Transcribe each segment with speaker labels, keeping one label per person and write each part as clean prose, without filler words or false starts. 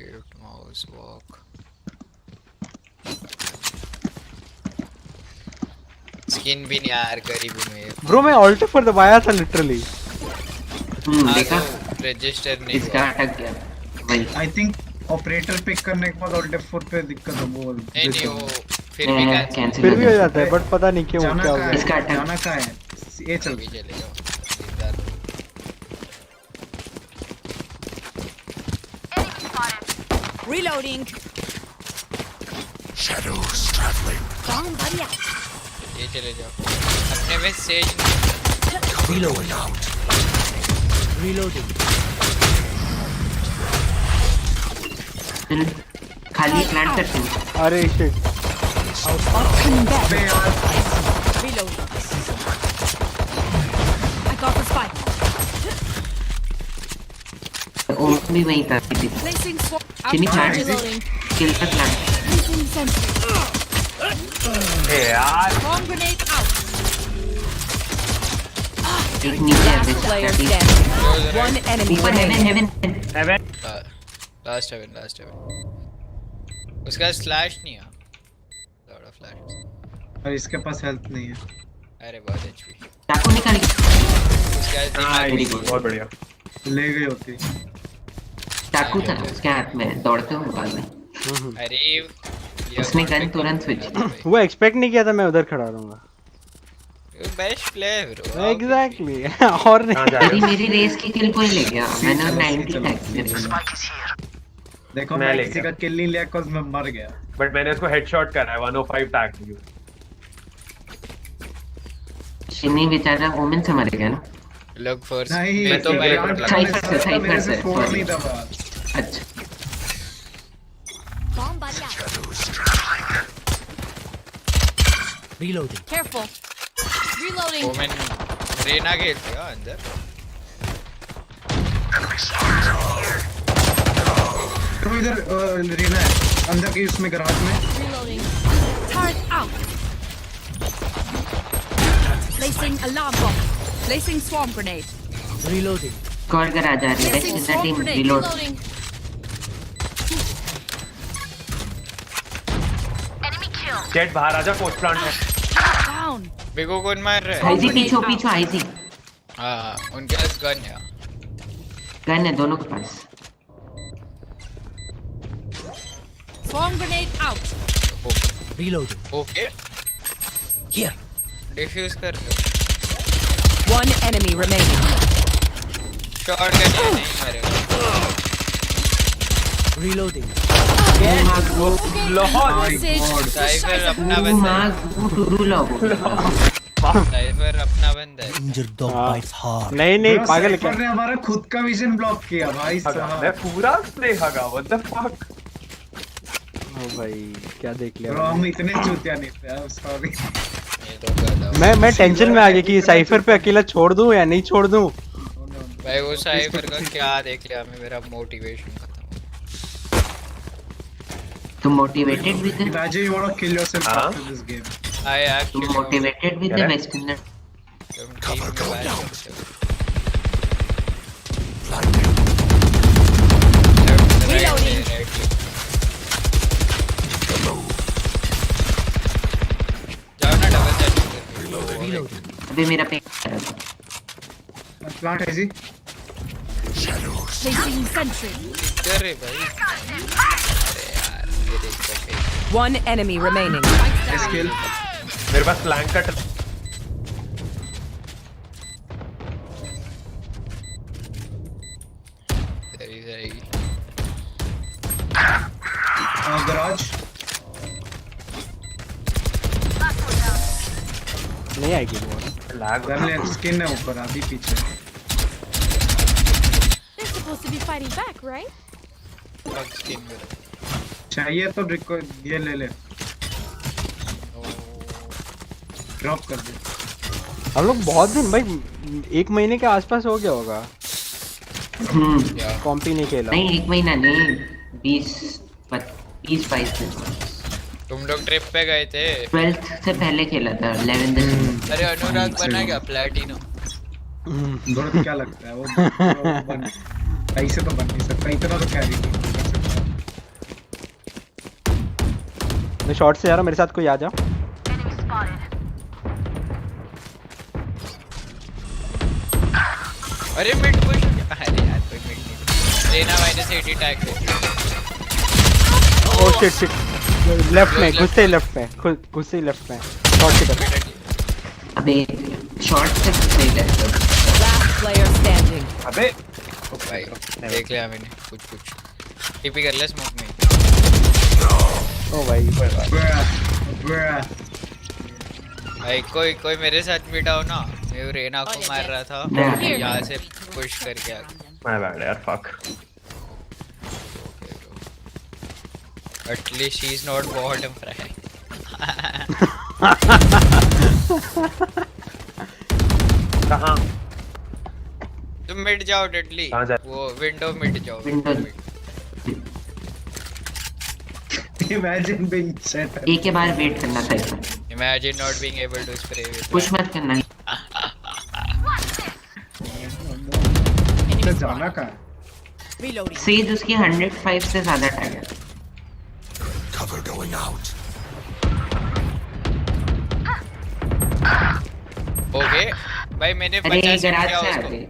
Speaker 1: Shift mouse walk. Skin भी नहीं यार गरीब हूँ मैं।
Speaker 2: ब्रो मैं ऑल्ट पर दबाया था लिटरली।
Speaker 3: देखा
Speaker 1: रजिस्टर नहीं
Speaker 3: इसका
Speaker 1: हुआ।
Speaker 3: अटक गया वही।
Speaker 4: आई थिंक ऑपरेटर पिक करने के बाद ऑल्ट F4 पे दिक्कत है वो
Speaker 1: नहीं वो फिर भी
Speaker 3: कैंसिल
Speaker 2: फिर भी हो जाता है बट पता नहीं क्यों
Speaker 4: जाना
Speaker 2: क्या हो
Speaker 4: कहाँ
Speaker 2: गया।
Speaker 3: इसका
Speaker 4: है
Speaker 3: अटैक।
Speaker 4: जाना कहाँ है ये चल
Speaker 1: भी चले जाओ।
Speaker 5: Reloading.
Speaker 6: Shadows traveling.
Speaker 5: Bomb buddy out.
Speaker 1: ये चले जाओ। अपने में सेज
Speaker 6: Reloading out.
Speaker 7: Reloading.
Speaker 3: खाली प्लांट करते हैं।
Speaker 2: अरे शिट।
Speaker 5: Coming back.
Speaker 4: अबे यार
Speaker 5: Reloading. I got the spike.
Speaker 3: ओम भी वहीं था।
Speaker 5: Placing sword.
Speaker 3: Can you plant?
Speaker 5: Reloading.
Speaker 3: किल का प्लांट।
Speaker 5: Placing sentry.
Speaker 7: यार
Speaker 5: Bomb grenade out.
Speaker 3: एक नीचे है
Speaker 5: Last player standing. One enemy
Speaker 3: ऊपर
Speaker 5: remaining.
Speaker 3: Heaven
Speaker 7: heaven
Speaker 1: last heaven. उसका स्लैश नहीं है। Lot of flash.
Speaker 4: और इसके पास हेल्थ नहीं है
Speaker 1: अरे बहुत एचपी।
Speaker 3: चाकू निकाल।
Speaker 1: उसका
Speaker 3: very
Speaker 1: दिमाग
Speaker 3: good.
Speaker 7: बहुत बढ़िया।
Speaker 4: ले गई होती
Speaker 3: चाकू था उसके हाथ में दौड़ते हुए निकाल में।
Speaker 1: अरे
Speaker 3: उसने गन तुरंत स्विच।
Speaker 2: वो एक्सपेक्ट नहीं किया था मैं उधर खड़ा रहूंगा।
Speaker 1: Best player bro.
Speaker 2: एग्जैक्टली और नहीं।
Speaker 3: मेरी रेस की किल कोई ले गया। मैंने 90 टैग किया।
Speaker 4: देखो
Speaker 7: मैं
Speaker 4: मैं
Speaker 7: ले
Speaker 4: किसी
Speaker 7: गया।
Speaker 4: का किल नहीं लिया cause मैं मर गया
Speaker 7: बट मैंने उसको हेडशॉट करा है 105 टैग किया।
Speaker 3: शिनी बेचारा ओमेन से मर गया ना।
Speaker 1: लोग फोर्स
Speaker 4: नहीं
Speaker 1: मैं तो
Speaker 4: यार,
Speaker 1: भाई
Speaker 4: मेरे से फोड़
Speaker 3: sorry.
Speaker 4: नहीं दबा
Speaker 3: अच्छा
Speaker 5: Bomb buddy out.
Speaker 6: Shadows traveling.
Speaker 7: Reloading.
Speaker 5: Careful. Reloading.
Speaker 1: Women Reyna खेलती है अंदर।
Speaker 4: तो इधर रीना है अंदर की उसमें गराज में
Speaker 5: Reloading. Turret out. Placing alarm bomb. Placing swarm grenade.
Speaker 7: Reloading.
Speaker 3: Call करा जा रही है।
Speaker 5: Placing
Speaker 3: rest in the
Speaker 5: swarm
Speaker 3: team
Speaker 5: grenade.
Speaker 3: Reload.
Speaker 5: Reloading.
Speaker 7: Jet बाहर आजा पोस्ट प्लांट में।
Speaker 5: Down.
Speaker 1: बिगो कौन मार रहा है?
Speaker 3: आईजी पीछे पीछे आईजी।
Speaker 1: हाँ उनके पास गन है।
Speaker 3: गन है दोनों के पास।
Speaker 5: Swarm grenade out.
Speaker 7: Reloading.
Speaker 1: Okay
Speaker 7: Here.
Speaker 1: Defuse कर दो।
Speaker 5: One enemy remaining.
Speaker 1: Shotgun है नहीं मरेगा।
Speaker 7: Reloading.
Speaker 5: Message.
Speaker 1: साइफर अपना
Speaker 3: ओ
Speaker 1: बंदा है।
Speaker 3: मां टुरू लोगो।
Speaker 1: साइफर अपना बंदा है।
Speaker 7: Injured dog
Speaker 2: हाँ।
Speaker 7: bites hard.
Speaker 2: नहीं नहीं
Speaker 4: Bro,
Speaker 2: पागल
Speaker 4: Cypher
Speaker 2: क्या।
Speaker 4: ने हमारा खुद का विजन ब्लॉक किया भाई
Speaker 7: मैं
Speaker 4: साहब
Speaker 7: पूरा देखा व्हाट द फक।
Speaker 2: ओ भाई क्या देख लिया
Speaker 4: ब्रो हम इतने चूतिया नहीं थे सॉरी
Speaker 1: ये तो गलत।
Speaker 2: मैं टेंशन में आ गया कि साइफर पे अकेला छोड़ दूं या नहीं छोड़ दूं।
Speaker 1: भाई वो साइफर का क्या देख लिया मैं मेरा मोटिवेशन खत्म।
Speaker 3: तुम motivated with the
Speaker 4: Imagine you want to kill yourself
Speaker 7: हाँ?
Speaker 4: after this game
Speaker 1: आई
Speaker 3: तुम
Speaker 1: एक्चुअली
Speaker 3: मोटिवेटेड विद द
Speaker 7: क्या है?
Speaker 3: West Indies.
Speaker 6: Cover going out.
Speaker 5: Reloading.
Speaker 1: जाओ ना डबल सेट।
Speaker 7: Reloading.
Speaker 3: अभी मेरा पे
Speaker 4: प्लांट है जी
Speaker 6: Shadows.
Speaker 5: Placing sentry.
Speaker 1: कर रे भाई। अरे यार ये देख सके।
Speaker 5: One enemy remaining.
Speaker 4: स्किल
Speaker 7: मेरे पास फ्लैंक कट।
Speaker 1: तेरी जाएगी।
Speaker 4: गराज
Speaker 2: नहीं आएगी वो।
Speaker 7: लैग।
Speaker 4: कर ले स्किन है ऊपर आधी पीछे
Speaker 5: They're supposed to be fighting back, right?
Speaker 1: Fuck skin में।
Speaker 4: चाहिए तो ये ले ले ड्रॉप कर दे
Speaker 2: हम लोग बहुत दिन भाई 1 महीने के आसपास हो गया होगा कॉम्पी नहीं खेला।
Speaker 3: नहीं 1 महीना नहीं 20-22 दिन।
Speaker 1: तुम लोग ट्रिप पे गए थे।
Speaker 3: 12th से पहले खेला था 11 दिसंबर।
Speaker 1: अरे अनुराग बना क्या प्लैटिनम?
Speaker 4: ब्रो क्या लगता है वो कहीं से तो बन नहीं सकता इतना तो कैरी नहीं कर सकता
Speaker 2: मैं शॉर्ट से जा रहा हूँ, मेरे साथ कोई आ जाओ।
Speaker 1: अरे मिड पुश, अरे यार कोई मिड नहीं। रेना -80 टैग पे।
Speaker 2: ओह शिट शिट, लेफ्ट में घुसते ही लेफ्ट में, घुसते ही लेफ्ट में शॉर्ट की तरफ।
Speaker 3: अबे शॉर्ट से सही लगता है।
Speaker 5: Last player standing.
Speaker 7: अबे
Speaker 1: भाई देख लिया मैंने कुछ टीपी कर ले स्मोक में।
Speaker 2: ओ भाई
Speaker 4: Bruh.
Speaker 1: भाई कोई मेरे साथ भी डाउन ना, मैं रेना को मार रहा था
Speaker 3: मैं-
Speaker 1: यहाँ से पुश करके आ।
Speaker 7: मैं बैड यार, fuck.
Speaker 1: At least she is not bottom fry.
Speaker 7: कहाँ?
Speaker 1: तुम मिड जाओ डेडली,
Speaker 7: कहाँ जाए?
Speaker 1: वो विंडो मिड जाओ।
Speaker 3: विंडो।
Speaker 4: Imagine being set.
Speaker 3: एक के बार वेट करना था।
Speaker 1: Imagine not being able to spray with
Speaker 3: push मत करना।
Speaker 4: तो जाना कहाँ?
Speaker 5: Reloading.
Speaker 3: सेज उसकी 105 से ज्यादा टैग है।
Speaker 6: Cover going out.
Speaker 1: ओके भाई मैंने
Speaker 3: अरे
Speaker 1: 50
Speaker 3: गराज
Speaker 1: दिया
Speaker 3: से आ
Speaker 1: उसको।
Speaker 3: गए।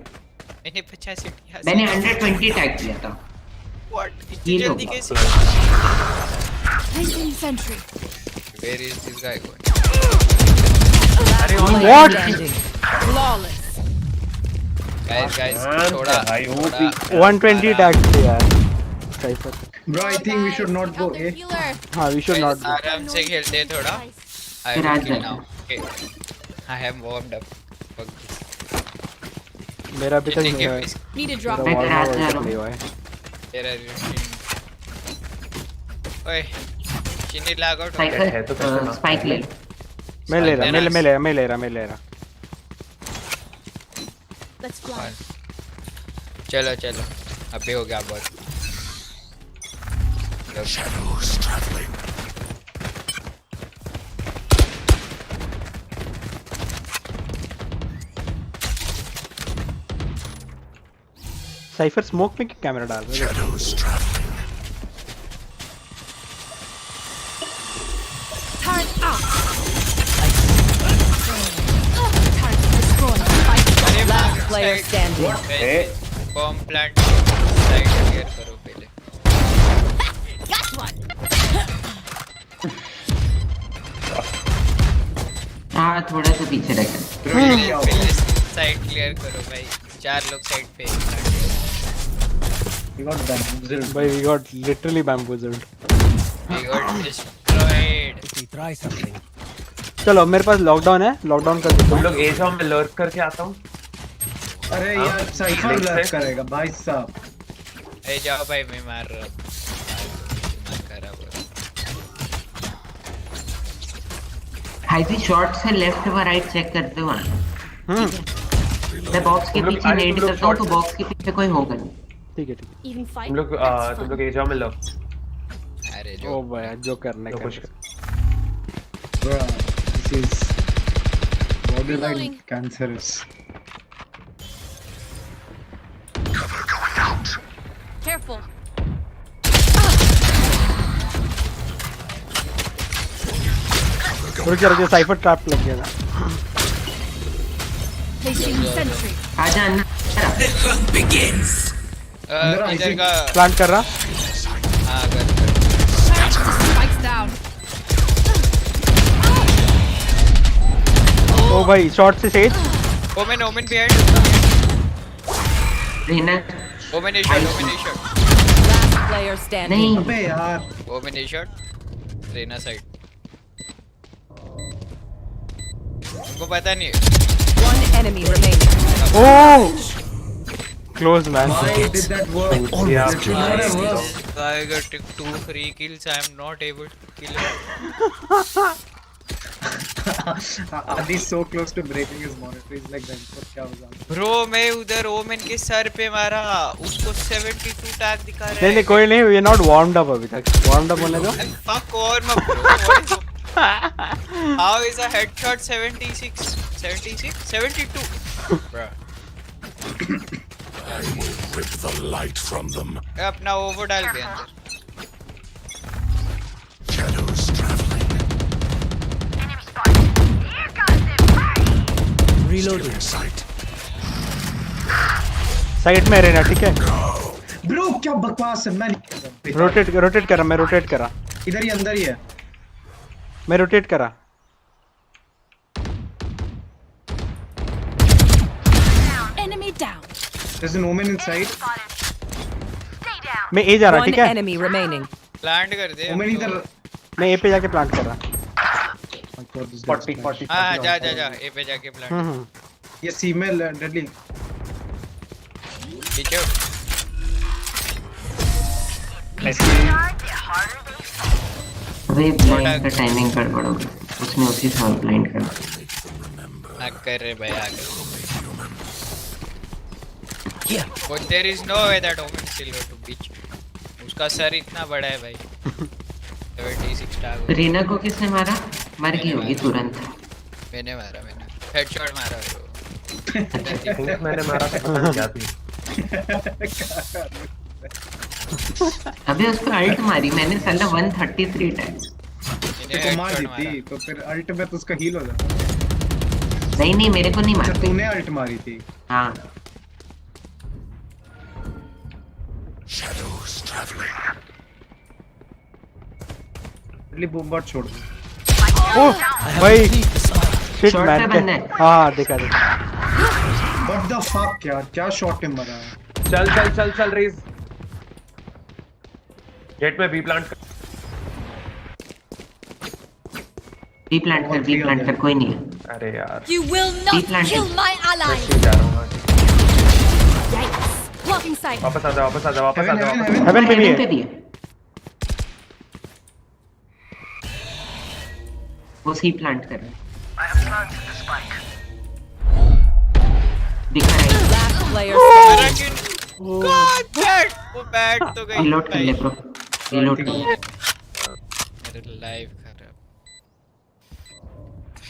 Speaker 1: मैंने 50 दिया।
Speaker 3: मैंने 120 टैग किया था।
Speaker 1: What? इतनी
Speaker 3: ये लो।
Speaker 1: जल्दी कैसे?
Speaker 5: Placing sentry.
Speaker 1: Where is this guy going?
Speaker 2: What?
Speaker 5: Standing. Flawless.
Speaker 1: Guys
Speaker 7: हाँ,
Speaker 1: थोड़ा
Speaker 7: भाई, वो
Speaker 1: थोड़ा
Speaker 7: भी-
Speaker 2: 120 टैग थे यार cipher.
Speaker 4: Bro, I think we should not go A.
Speaker 2: हाँ वी शुड नॉट।
Speaker 1: आराम से खेलते हैं थोड़ा। I
Speaker 3: फिर
Speaker 1: will
Speaker 3: आज
Speaker 1: kill
Speaker 3: जाना।
Speaker 1: now. Okay. I am warmed up. Fuck this.
Speaker 2: मेरा अभी तक
Speaker 1: Take
Speaker 2: मेरा
Speaker 1: a piece.
Speaker 5: Need a drop.
Speaker 3: मैं
Speaker 2: वॉल
Speaker 3: गराज
Speaker 2: में
Speaker 3: जा
Speaker 2: वैसे
Speaker 3: रहा
Speaker 2: play
Speaker 3: हूँ।
Speaker 2: हुआ है।
Speaker 1: तेरा routine. ओए चिन्नी लॉग आउट हो गया।
Speaker 7: है तो कैसे
Speaker 3: साइकिल
Speaker 7: ना?
Speaker 3: स्पाइक ले लो।
Speaker 2: मैं ले रहा।
Speaker 5: Let's fly.
Speaker 1: चलो अभी हो गया बहुत।
Speaker 6: Shadows traveling.
Speaker 2: साइफर स्मोक में कैमरा डाल रहा है।
Speaker 6: Shadows traveling.
Speaker 5: Turret up. Turret destroyed.
Speaker 1: अरे
Speaker 5: Last player standing.
Speaker 1: Bomb plant side clear करो पहले।
Speaker 5: Got one.
Speaker 3: हाँ थोड़ा सा पीछे रह गया।
Speaker 1: पहले साइड क्लियर करो भाई। 4 लोग साइड पे।
Speaker 4: We got bamboozled.
Speaker 2: भाई we got literally bamboozled।
Speaker 1: We got destroyed.
Speaker 7: Okay, try something.
Speaker 2: चलो मेरे पास लॉकडाउन है, लॉकडाउन कर देता
Speaker 7: तुम
Speaker 2: हूँ।
Speaker 7: लोग ए जाओ, मैं लर्क करके आता हूँ।
Speaker 4: अरे
Speaker 7: हाँ?
Speaker 4: यार साइफर
Speaker 7: Next
Speaker 4: लर्क
Speaker 7: है?
Speaker 4: करेगा भाई साहब।
Speaker 1: ए जाओ भाई मैं मार रहा हूँ।
Speaker 3: हाई जी शॉर्ट से लेफ्ट व राइट चेक करते हो। मैं बॉक्स के
Speaker 7: तुम लोग-
Speaker 3: पीछे
Speaker 7: अरे
Speaker 3: नेट
Speaker 7: तुम लोग
Speaker 3: करता हूँ तो
Speaker 7: short-
Speaker 3: बॉक्स के पीछे कोई होगा नहीं।
Speaker 2: ठीक है।
Speaker 5: Even fight.
Speaker 7: तुम लोग ए जाओ, मैं लर्क।
Speaker 1: अरे
Speaker 2: ओ
Speaker 1: जो
Speaker 2: भाई जो करने
Speaker 7: जो
Speaker 2: का।
Speaker 7: कुछ
Speaker 4: Bruh, this is borderline
Speaker 5: Reloading.
Speaker 4: cancerous.
Speaker 6: Cover going out.
Speaker 5: Careful.
Speaker 2: रुक जा, साइफर ट्रैप लग गया था।
Speaker 5: Placing sentry.
Speaker 3: आजा अन्ना।
Speaker 1: इधर का
Speaker 2: प्लांट कर रहा।
Speaker 1: हाँ कर
Speaker 5: Spikes down.
Speaker 2: ओ भाई शॉर्ट से सेज।
Speaker 1: ओमेन बिहाइंड
Speaker 3: रहना
Speaker 1: Omen a shot
Speaker 5: Last player standing.
Speaker 3: नहीं।
Speaker 4: अबे यार
Speaker 1: Omen a shot Reyna side तुमको पता नहीं है
Speaker 5: One enemy remaining.
Speaker 2: ओ close man.
Speaker 4: why did that work?
Speaker 7: Yeah,
Speaker 4: It should not have worked.
Speaker 1: I got 2 free kills I am not able to kill him
Speaker 4: Adi's so close to breaking his monitor. He's like, "Venkat, क्या हो गया?"
Speaker 1: Bro मैं उधर women के sir पे मारा उसको 72 tag दिखा रहा है
Speaker 2: नहीं कोई नहीं, we are not warmed up अभी तक। वार्म्ड अप होने दो।
Speaker 1: fuck और मैं bro how is a headshot 72 bro
Speaker 6: I will rip the light from them.
Speaker 1: अपना ओवर डाल दे अंदर
Speaker 6: Shadows traveling. Reloading sight.
Speaker 2: Side में रहना, ठीक है?
Speaker 4: ब्रो क्या बकवास है, मैं नहीं
Speaker 2: रोटेट करा, मैं रोटेट करा,
Speaker 4: इधर ही अंदर ही है।
Speaker 2: मैं रोटेट करा।
Speaker 5: Enemy down.
Speaker 4: There's an omen inside.
Speaker 2: मैं ए जा रहा,
Speaker 8: One
Speaker 2: ठीक है?
Speaker 8: enemy remaining.
Speaker 1: प्लांट कर दे।
Speaker 4: ओमेन इधर।
Speaker 2: मैं ए पे जाके प्लांट कर रहा।
Speaker 7: 40
Speaker 1: हाँ जा ए पे जाके प्लांट।
Speaker 4: ये सी में डेडली।
Speaker 1: पीछे
Speaker 3: वे ब्लाइंड का टाइमिंग गड़बड़ हो गया, उसने उसी समय ब्लाइंड कर दिया।
Speaker 1: कर रहे भाई आगे। But there is no way that Omen still go to beach. उसका सर इतना बड़ा है भाई। 76 टाग।
Speaker 3: रीना को किसने मारा? मर गई होगी तुरंत।
Speaker 1: मैंने हेडशॉट मारा
Speaker 7: थिंक मैंने मारा था, पता नहीं क्या थी।
Speaker 3: अबे उसको अल्ट मारी मैंने साला 133 टाइम्स।
Speaker 4: तो मार दी थी तो फिर अल्ट में तो उसका हील हो जाता।
Speaker 3: नहीं मेरे को नहीं मारा।
Speaker 4: अच्छा तूने अल्ट मारी थी।
Speaker 3: हाँ।
Speaker 6: Shadows traveling.
Speaker 4: Deadly boom bot छोड़ दो।
Speaker 2: ओह भाई शिट
Speaker 3: Short
Speaker 2: मैन।
Speaker 3: पे बंदा है।
Speaker 2: हाँ देखा।
Speaker 4: व्हाट द फक यार, क्या शॉट में मरा है।
Speaker 7: चल रेज। जेट में बी प्लांट कर।
Speaker 3: बी प्लांट कर कोई नहीं है।
Speaker 7: अरे यार
Speaker 5: You will
Speaker 3: Be
Speaker 5: not
Speaker 3: planted.
Speaker 5: kill my ally.
Speaker 7: मैं जा रहा हूँ।
Speaker 5: Yikes. Blocking sight.
Speaker 7: वापस आ जा।
Speaker 2: हेवन पे भी
Speaker 3: हेवन पे
Speaker 2: है।
Speaker 3: भी है। वो सी प्लांट कर रहा है। दिखा रहा है।
Speaker 8: Last player
Speaker 1: मेरा
Speaker 8: standing.
Speaker 1: किन गॉड बैट वो बैट तो गई।
Speaker 3: रिलोड कर ले ब्रो। रिलोड कर ले।
Speaker 1: मेरे लाइव खराब।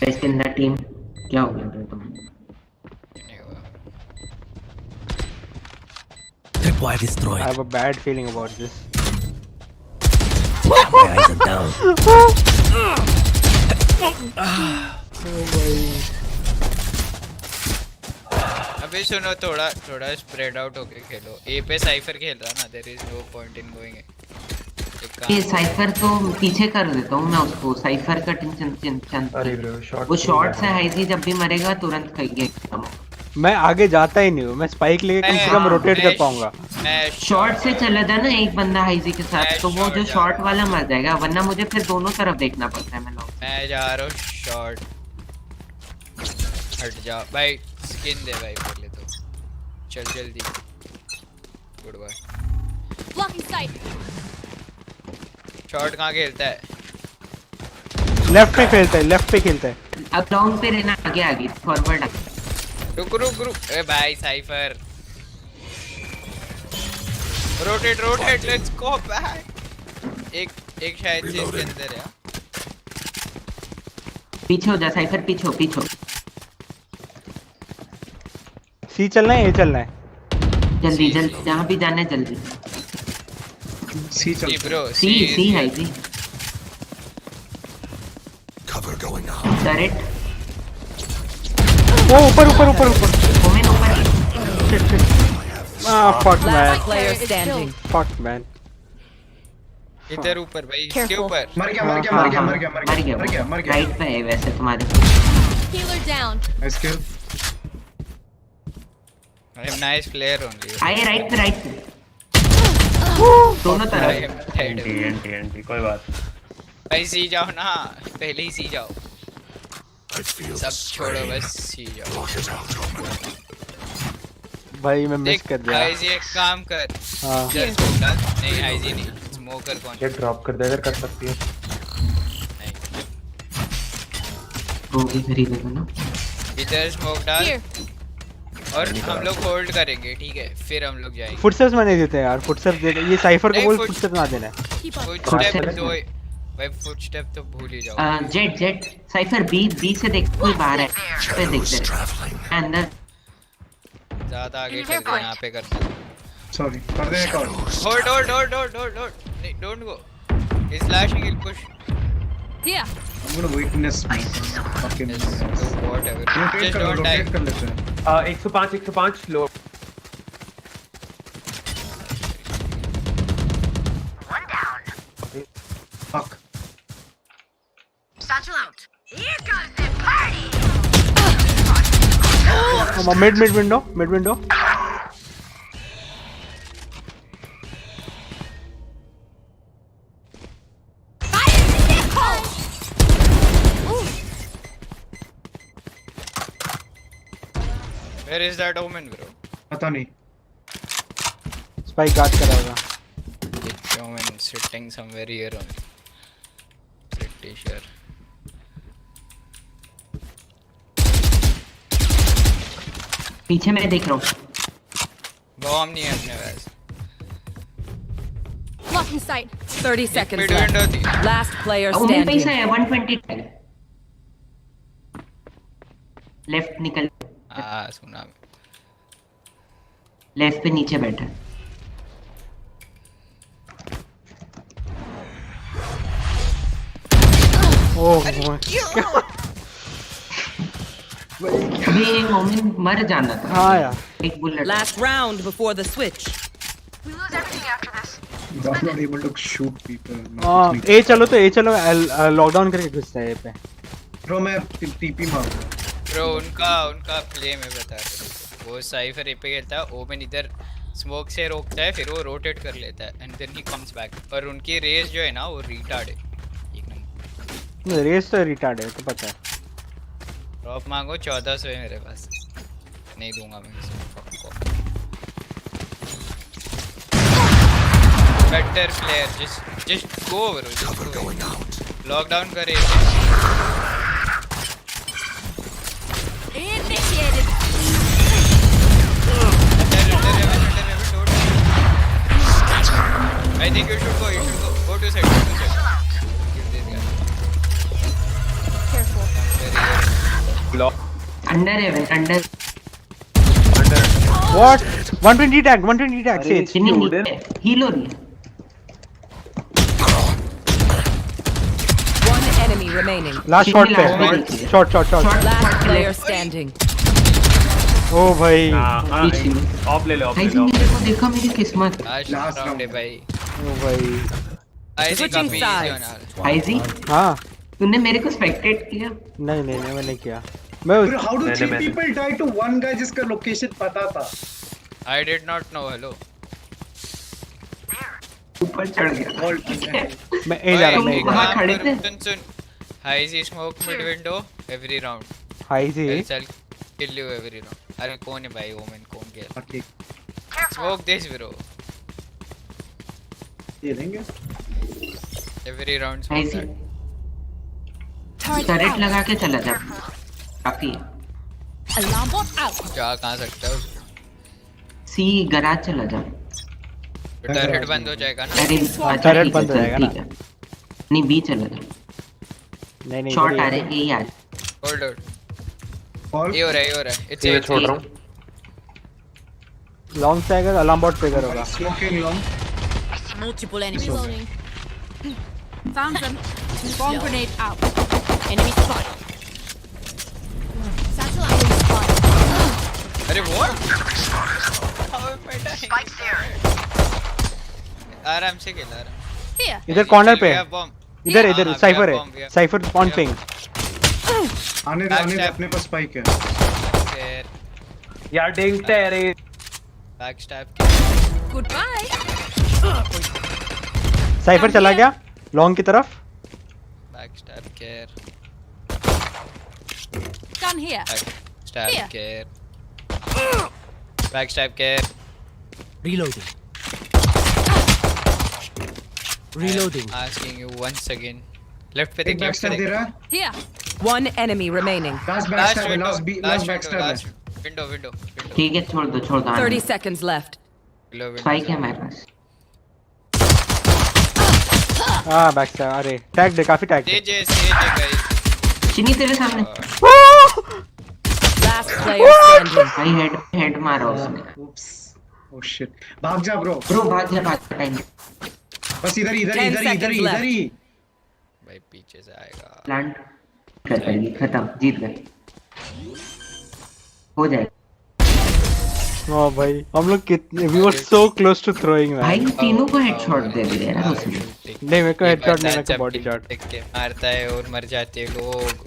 Speaker 3: गाइस इन द टीम क्या हो गया ब्रो तुम?
Speaker 1: नहीं हुआ।
Speaker 6: Tripwire
Speaker 2: I
Speaker 6: destroyed.
Speaker 2: have a bad feeling about this.
Speaker 6: My eyes are down.
Speaker 1: अभी सुनो थोड़ा स्प्रेड आउट होके खेलो। ए पे साइफर खेल रहा ना, there is no point in going.
Speaker 3: ये साइफर तो पीछे कर देता हूँ मैं उसको। साइफर का टेंशन।
Speaker 7: अरे ब्रो शॉट।
Speaker 3: वो शॉट से हाईजी जब भी मरेगा तुरंत खाएगा।
Speaker 2: मैं आगे जाता ही नहीं हूँ। मैं स्पाइक लेके कम से कम रोटेट कर पाऊंगा।
Speaker 1: मैं
Speaker 3: शॉट से चला था ना एक बंदा हाईजी के साथ, तो वो जो
Speaker 1: short
Speaker 3: शॉट वाला मर जाएगा, वरना मुझे फिर दोनों तरफ देखना पड़ता है।
Speaker 1: मैं जा रहा हूँ शॉट। हट जा भाई, स्किन दे भाई पहले तो। चल जल्दी। Good bye.
Speaker 5: Blocking sight.
Speaker 1: Shot कहाँ खेलता है?
Speaker 2: लेफ्ट पे खेलता है।
Speaker 3: अब लॉन्ग पे रहना, आगे फॉरवर्ड आगे।
Speaker 1: रुक ए भाई cipher. Rotate let's go back. एक शायद से इसके अंदर है।
Speaker 3: पीछे हो जा साइफर, पीछे।
Speaker 2: सी चलना है, ए चलना है?
Speaker 3: जल्दी जहाँ भी जाना है जल्दी।
Speaker 4: सी चल
Speaker 1: ब्रो
Speaker 3: सी हाईजी।
Speaker 6: Cover going out.
Speaker 3: डायरेक्ट
Speaker 2: ओ ऊपर।
Speaker 3: ओमेन ऊपर।
Speaker 2: Fuck
Speaker 8: Last
Speaker 2: man.
Speaker 8: player standing.
Speaker 2: Fuck man.
Speaker 1: इधर ऊपर भाई, इसके
Speaker 5: Careful.
Speaker 1: ऊपर।
Speaker 4: मर गया।
Speaker 3: राइट पे है वैसे तुम्हारे।
Speaker 5: Healer down.
Speaker 4: इसके
Speaker 1: I am nice player only.
Speaker 3: आए राइट पे। दोनों
Speaker 1: आई
Speaker 3: तरफ।
Speaker 1: Am dead.
Speaker 7: एंटी कोई बात।
Speaker 1: भाई सी जाओ ना, पहले ही सी जाओ।
Speaker 6: I feel the
Speaker 1: सब छोड़ो
Speaker 6: strain.
Speaker 1: बस सी जाओ।
Speaker 6: Block it out, Omen.
Speaker 2: भाई मैं मिस
Speaker 1: देख
Speaker 2: कर दिया।
Speaker 1: आईजी एक काम कर।
Speaker 2: हाँ।
Speaker 1: जस्ट स्मोक डाल। नहीं आईजी नहीं, स्मोकर कौन?
Speaker 7: ये ड्रॉप कर दे अगर कर सकती है।
Speaker 1: नहीं
Speaker 3: वो भी खरीदेगा ना।
Speaker 1: इधर स्मोक डाल
Speaker 5: Here.
Speaker 1: और हम लोग होल्ड करेंगे, ठीक है? फिर हम लोग जाएंगे।
Speaker 2: फुटस्टेप्स मैंने देते हैं यार। फुटस्टेप्स दे। ये साइफर को
Speaker 1: नहीं,
Speaker 2: बोल
Speaker 1: फुट-
Speaker 2: फुटस्टेप्स ना देना है।
Speaker 5: Keep up.
Speaker 1: फुटस्टेप तो भाई फुटस्टेप तो भूल ही जाओ।
Speaker 3: जेट साइफर बी से देख कोई बाहर है। पे देख
Speaker 6: Shadows
Speaker 3: ले
Speaker 6: traveling.
Speaker 3: अंदर।
Speaker 1: ज्यादा आगे चल गए, यहाँ पे करते हैं।
Speaker 4: सॉरी कर दे एक और।
Speaker 6: Shadows
Speaker 1: होल्ड नहीं, don't go. Is flashing, will push.
Speaker 5: Here.
Speaker 4: I'm gonna weakness myself. Fucking
Speaker 1: Just do whatever.
Speaker 4: rotate
Speaker 1: Just
Speaker 4: कर लो,
Speaker 1: don't die.
Speaker 4: rotate कर लेते हैं.
Speaker 7: 105 लो.
Speaker 4: Fuck.
Speaker 5: Satchel out. Here comes the party.
Speaker 2: mid window.
Speaker 1: Where is that Omen, bro?
Speaker 4: पता नहीं.
Speaker 2: Spike guard कराएगा.
Speaker 1: It's Omen sitting somewhere here on. Pretty sure.
Speaker 3: पीछे मैं देख रहा हूँ.
Speaker 1: Bomb नहीं है अपने पास.
Speaker 5: Blocking sight.
Speaker 8: 30 seconds
Speaker 1: Mid window
Speaker 8: left.
Speaker 1: थी.
Speaker 8: Last player
Speaker 3: Omen
Speaker 8: standing.
Speaker 3: पैसा है 120. लेफ्ट निकल.
Speaker 1: हाँ सुना.
Speaker 3: लेफ्ट पे नीचे बैठा.
Speaker 2: ओह
Speaker 3: अभी एक ओमेन मर जाना था.
Speaker 2: हाँ यार.
Speaker 3: एक bullet.
Speaker 8: Last round before the switch.
Speaker 5: We lose everything after this.
Speaker 4: I'm not able to shoot people.
Speaker 2: हाँ ए चलो लॉकडाउन करके घुसता है ए पे.
Speaker 4: Bro मैं TP मारूंगा.
Speaker 1: Bro उनका प्ले में बता रहा हूँ. वो साइफर ए पे खेलता है. ओमेन इधर स्मोक से रोकता है, फिर वो रोटेट कर लेता है and then he comes back. और उनकी रेस जो है ना वो रिटार्ड है. एक नंबर.
Speaker 2: रेस तो रिटार्ड है तो पता है.
Speaker 1: ड्रॉप मांगो 1400 है मेरे पास. नहीं दूंगा मैं किसी को. Better player just go bro.
Speaker 6: Cover going out.
Speaker 1: Lockdown करे.
Speaker 5: Initiated.
Speaker 1: I think you should go. Go to side. Give this guy.
Speaker 5: Careful.
Speaker 7: लो.
Speaker 3: अंडर है under.
Speaker 2: What? 120 tag. Sage.
Speaker 3: Heal हो रही है.
Speaker 8: One enemy remaining.
Speaker 2: Last shot पे.
Speaker 3: Short.
Speaker 2: Short.
Speaker 8: Last player standing.
Speaker 2: ओ भाई.
Speaker 7: हाँ of ले लो.
Speaker 3: भाई जी मेरे को देखा मेरी किस्मत.
Speaker 1: Last
Speaker 4: Last
Speaker 1: round है
Speaker 4: round.
Speaker 1: भाई.
Speaker 2: ओ भाई.
Speaker 1: I think
Speaker 8: Switching
Speaker 1: काफी
Speaker 8: sides.
Speaker 1: easy होना है.
Speaker 3: भाई जी
Speaker 2: हाँ.
Speaker 3: तूने मेरे को स्पेक्टेट किया.
Speaker 2: नहीं मैंने किया. मैं
Speaker 4: Bro how do
Speaker 7: मैंने-
Speaker 4: 3 people die to one guy जिसका लोकेशन पता था?
Speaker 1: I did not know. Hello.
Speaker 3: ऊपर चढ़ गया.
Speaker 2: मैं ए जा रहा
Speaker 3: तुम
Speaker 2: मैं
Speaker 3: वहाँ
Speaker 1: हाँ,
Speaker 3: खड़े थे?
Speaker 1: सुन. High Z smoke mid window every round.
Speaker 2: High G.
Speaker 1: Else I'll kill you every round. अरे कौन है भाई ओमेन कौन गया?
Speaker 4: Okay.
Speaker 1: Smoke this bro.
Speaker 4: ये लेंगे.
Speaker 1: Every round
Speaker 3: भाई
Speaker 1: smoke
Speaker 3: जी
Speaker 1: that.
Speaker 3: टरेट लगा के चला जा. काफी है.
Speaker 5: Alarm bot out.
Speaker 1: जा कहाँ सकता है उसको?
Speaker 3: सी गराज चला जा.
Speaker 1: टर्रेट बंद हो जाएगा ना.
Speaker 3: अरे
Speaker 2: टरेट बंद हो जाएगा ना.
Speaker 3: ठीक है. नहीं बी चला जा.
Speaker 2: नहीं
Speaker 3: शॉर्ट आ रहे हैं यही आ रहे.
Speaker 1: Hold on.
Speaker 4: All
Speaker 1: ये हो रहा है. It's
Speaker 7: ये
Speaker 1: a
Speaker 7: छोड़ रहा हूँ.
Speaker 2: लॉन्ग से आएगा अलार्म बॉट ट्रिगर होगा.
Speaker 4: smoking long.
Speaker 5: Multiple enemies. Reloading. Found them. Bomb grenade out. Enemy spotted. Satchel out. Spotted.
Speaker 1: अरे what? Spike there. आराम से खेल आराम.
Speaker 5: Here.
Speaker 2: इधर कॉर्नर पे.
Speaker 1: bomb.
Speaker 2: इधर
Speaker 1: हाँ, we
Speaker 2: cipher
Speaker 1: have bomb, we
Speaker 2: है.
Speaker 1: have-
Speaker 2: cipher on
Speaker 1: we have-
Speaker 2: ping.
Speaker 4: आने दे अपने पास spike है.
Speaker 1: Care.
Speaker 7: यार डेंगते है रे.
Speaker 1: Backstab.
Speaker 5: Goodbye.
Speaker 2: साइफर चला गया लॉन्ग की तरफ.
Speaker 1: Backstab. Care.
Speaker 5: Gun here.
Speaker 1: Backstab.
Speaker 5: Here.
Speaker 1: Care. Backstab. Care.
Speaker 6: Reloading.
Speaker 1: Asking you once again. Left पे
Speaker 4: एक
Speaker 1: देख. Left पे
Speaker 4: backstab दे
Speaker 1: देख.
Speaker 4: रहा है.
Speaker 5: Here.
Speaker 8: One enemy remaining.
Speaker 4: Last
Speaker 1: Last
Speaker 4: backstab है.
Speaker 1: window.
Speaker 4: Last backstab है.
Speaker 1: Last window.
Speaker 3: ठीक है छोड़ दो
Speaker 8: 30 seconds left.
Speaker 1: Below window.
Speaker 3: Spike है हमारे पास.
Speaker 2: हाँ बैक से. अरे टैग दे काफी टैग.
Speaker 1: Sage guys.
Speaker 3: चिनी तेरे सामने.
Speaker 8: Last player standing.
Speaker 3: भाई हेड मारा उसने.
Speaker 4: Oops. Oh shit. भाग जा bro.
Speaker 3: ब्रो भाग जा टाइम.
Speaker 4: बस इधर
Speaker 8: 10 seconds left.
Speaker 4: ही.
Speaker 1: भाई पीछे से आएगा।
Speaker 3: प्लांट कर पाएगी, खत्म, जीत गए, हो जाएगा।
Speaker 2: ओ भाई हम लोग कितने we were so close to throwing
Speaker 3: भाई
Speaker 2: मैन।
Speaker 3: तीनों को हेडशॉट दे दिया यार उसने।
Speaker 2: नहीं मेरे को हेडशॉट नहीं, मेरे को बॉडी शॉट।
Speaker 1: मारता है और मर जाते हैं लोग।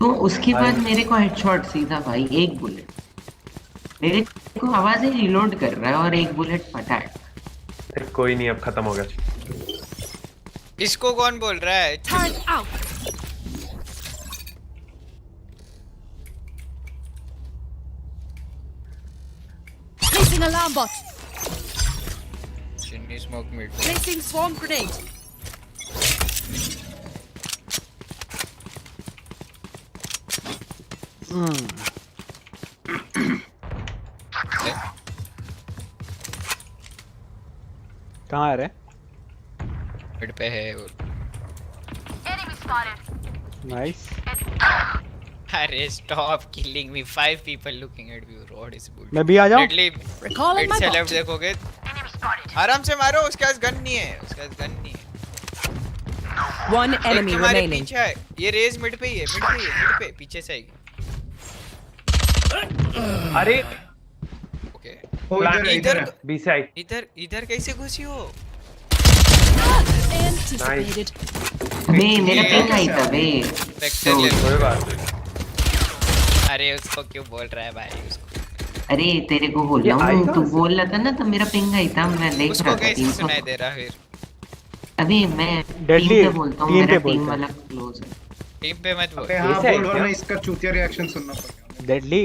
Speaker 3: तो उसके बाद मेरे को हेडशॉट सीधा भाई, एक बुलेट मेरे को आवाज ही रिलोड कर रहा है और एक बुलेट फटाक।
Speaker 7: कोई नहीं, अब खत्म हो गया।
Speaker 1: इसको कौन बोल रहा है?
Speaker 5: Turn out. Placing alarm bot.
Speaker 1: चिन्नी smoke mid.
Speaker 5: Placing swarm grenade.
Speaker 2: कहाँ है रे?
Speaker 1: मिड पे है वो।
Speaker 2: नाइस।
Speaker 1: अरे stop killing me, 5 people looking at you. Rod is bull.
Speaker 2: मैं भी आ जाऊँ?
Speaker 1: Deadly.
Speaker 5: Recalling
Speaker 1: Mid
Speaker 5: my
Speaker 1: से
Speaker 5: bot.
Speaker 1: लेफ्ट देखोगे, आराम से मारो, उसके पास गन नहीं है, उसके पास गन नहीं है।
Speaker 8: One
Speaker 1: एक
Speaker 8: enemy
Speaker 1: तुम्हारे
Speaker 8: remaining.
Speaker 1: पीछे है, ये रेस मिड पे ही है, मिड पे ही है, मिड पे पीछे से आएगी।
Speaker 7: अरे
Speaker 1: ओके
Speaker 4: वो इधर है, इधर है।
Speaker 7: बी से आई।
Speaker 1: इधर कैसे घुसी हो?
Speaker 5: Anticipated.
Speaker 3: बे मेरा पिंग आई था बे।
Speaker 1: वेक्टर ले लो।
Speaker 7: कोई बात नहीं।
Speaker 1: अरे उसको क्यों बोल रहा है भाई उसको?
Speaker 3: अरे तेरे को बोल रहा
Speaker 7: ये आई
Speaker 3: हूँ,
Speaker 7: कहाँ
Speaker 3: तू
Speaker 7: से?
Speaker 3: बोल रहा था ना, तो मेरा पिंग आई था, मैं देख
Speaker 1: उसको
Speaker 3: रहा था
Speaker 1: कैसे
Speaker 3: 300।
Speaker 1: सुनाई दे रहा फिर?
Speaker 3: अभी मैं
Speaker 2: Deadly,
Speaker 3: टीम पे बोलता हूँ,
Speaker 2: टीम
Speaker 3: मेरा
Speaker 2: पे
Speaker 3: टीम
Speaker 2: बोलता
Speaker 3: वाला क्लोज है।
Speaker 1: टीम पे मत बोल।
Speaker 4: अबे हाँ
Speaker 7: ऐसे है
Speaker 4: बोल
Speaker 7: क्या?
Speaker 4: वरना इसका चूतिया रिएक्शन सुनना पड़ेगा।
Speaker 2: डेडली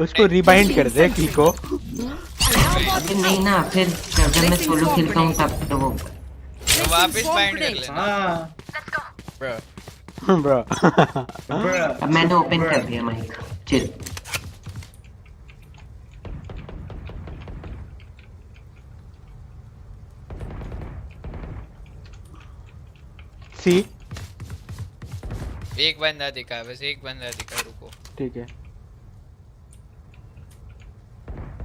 Speaker 2: उसको रिबाइंड कर दे की को।
Speaker 3: अभी नहीं ना, फिर जब मैं सोलो खेलता हूँ तब तो वो
Speaker 1: तो वापस बाइंड कर लेना।
Speaker 4: हाँ
Speaker 1: ब्रो
Speaker 2: ब्रो।
Speaker 4: bruh,
Speaker 3: अब मैंने ओपन कर दिया माइक, चिल।
Speaker 2: सी
Speaker 1: एक बंदा दिखा, बस एक बंदा दिखा, रुको।
Speaker 2: ठीक है।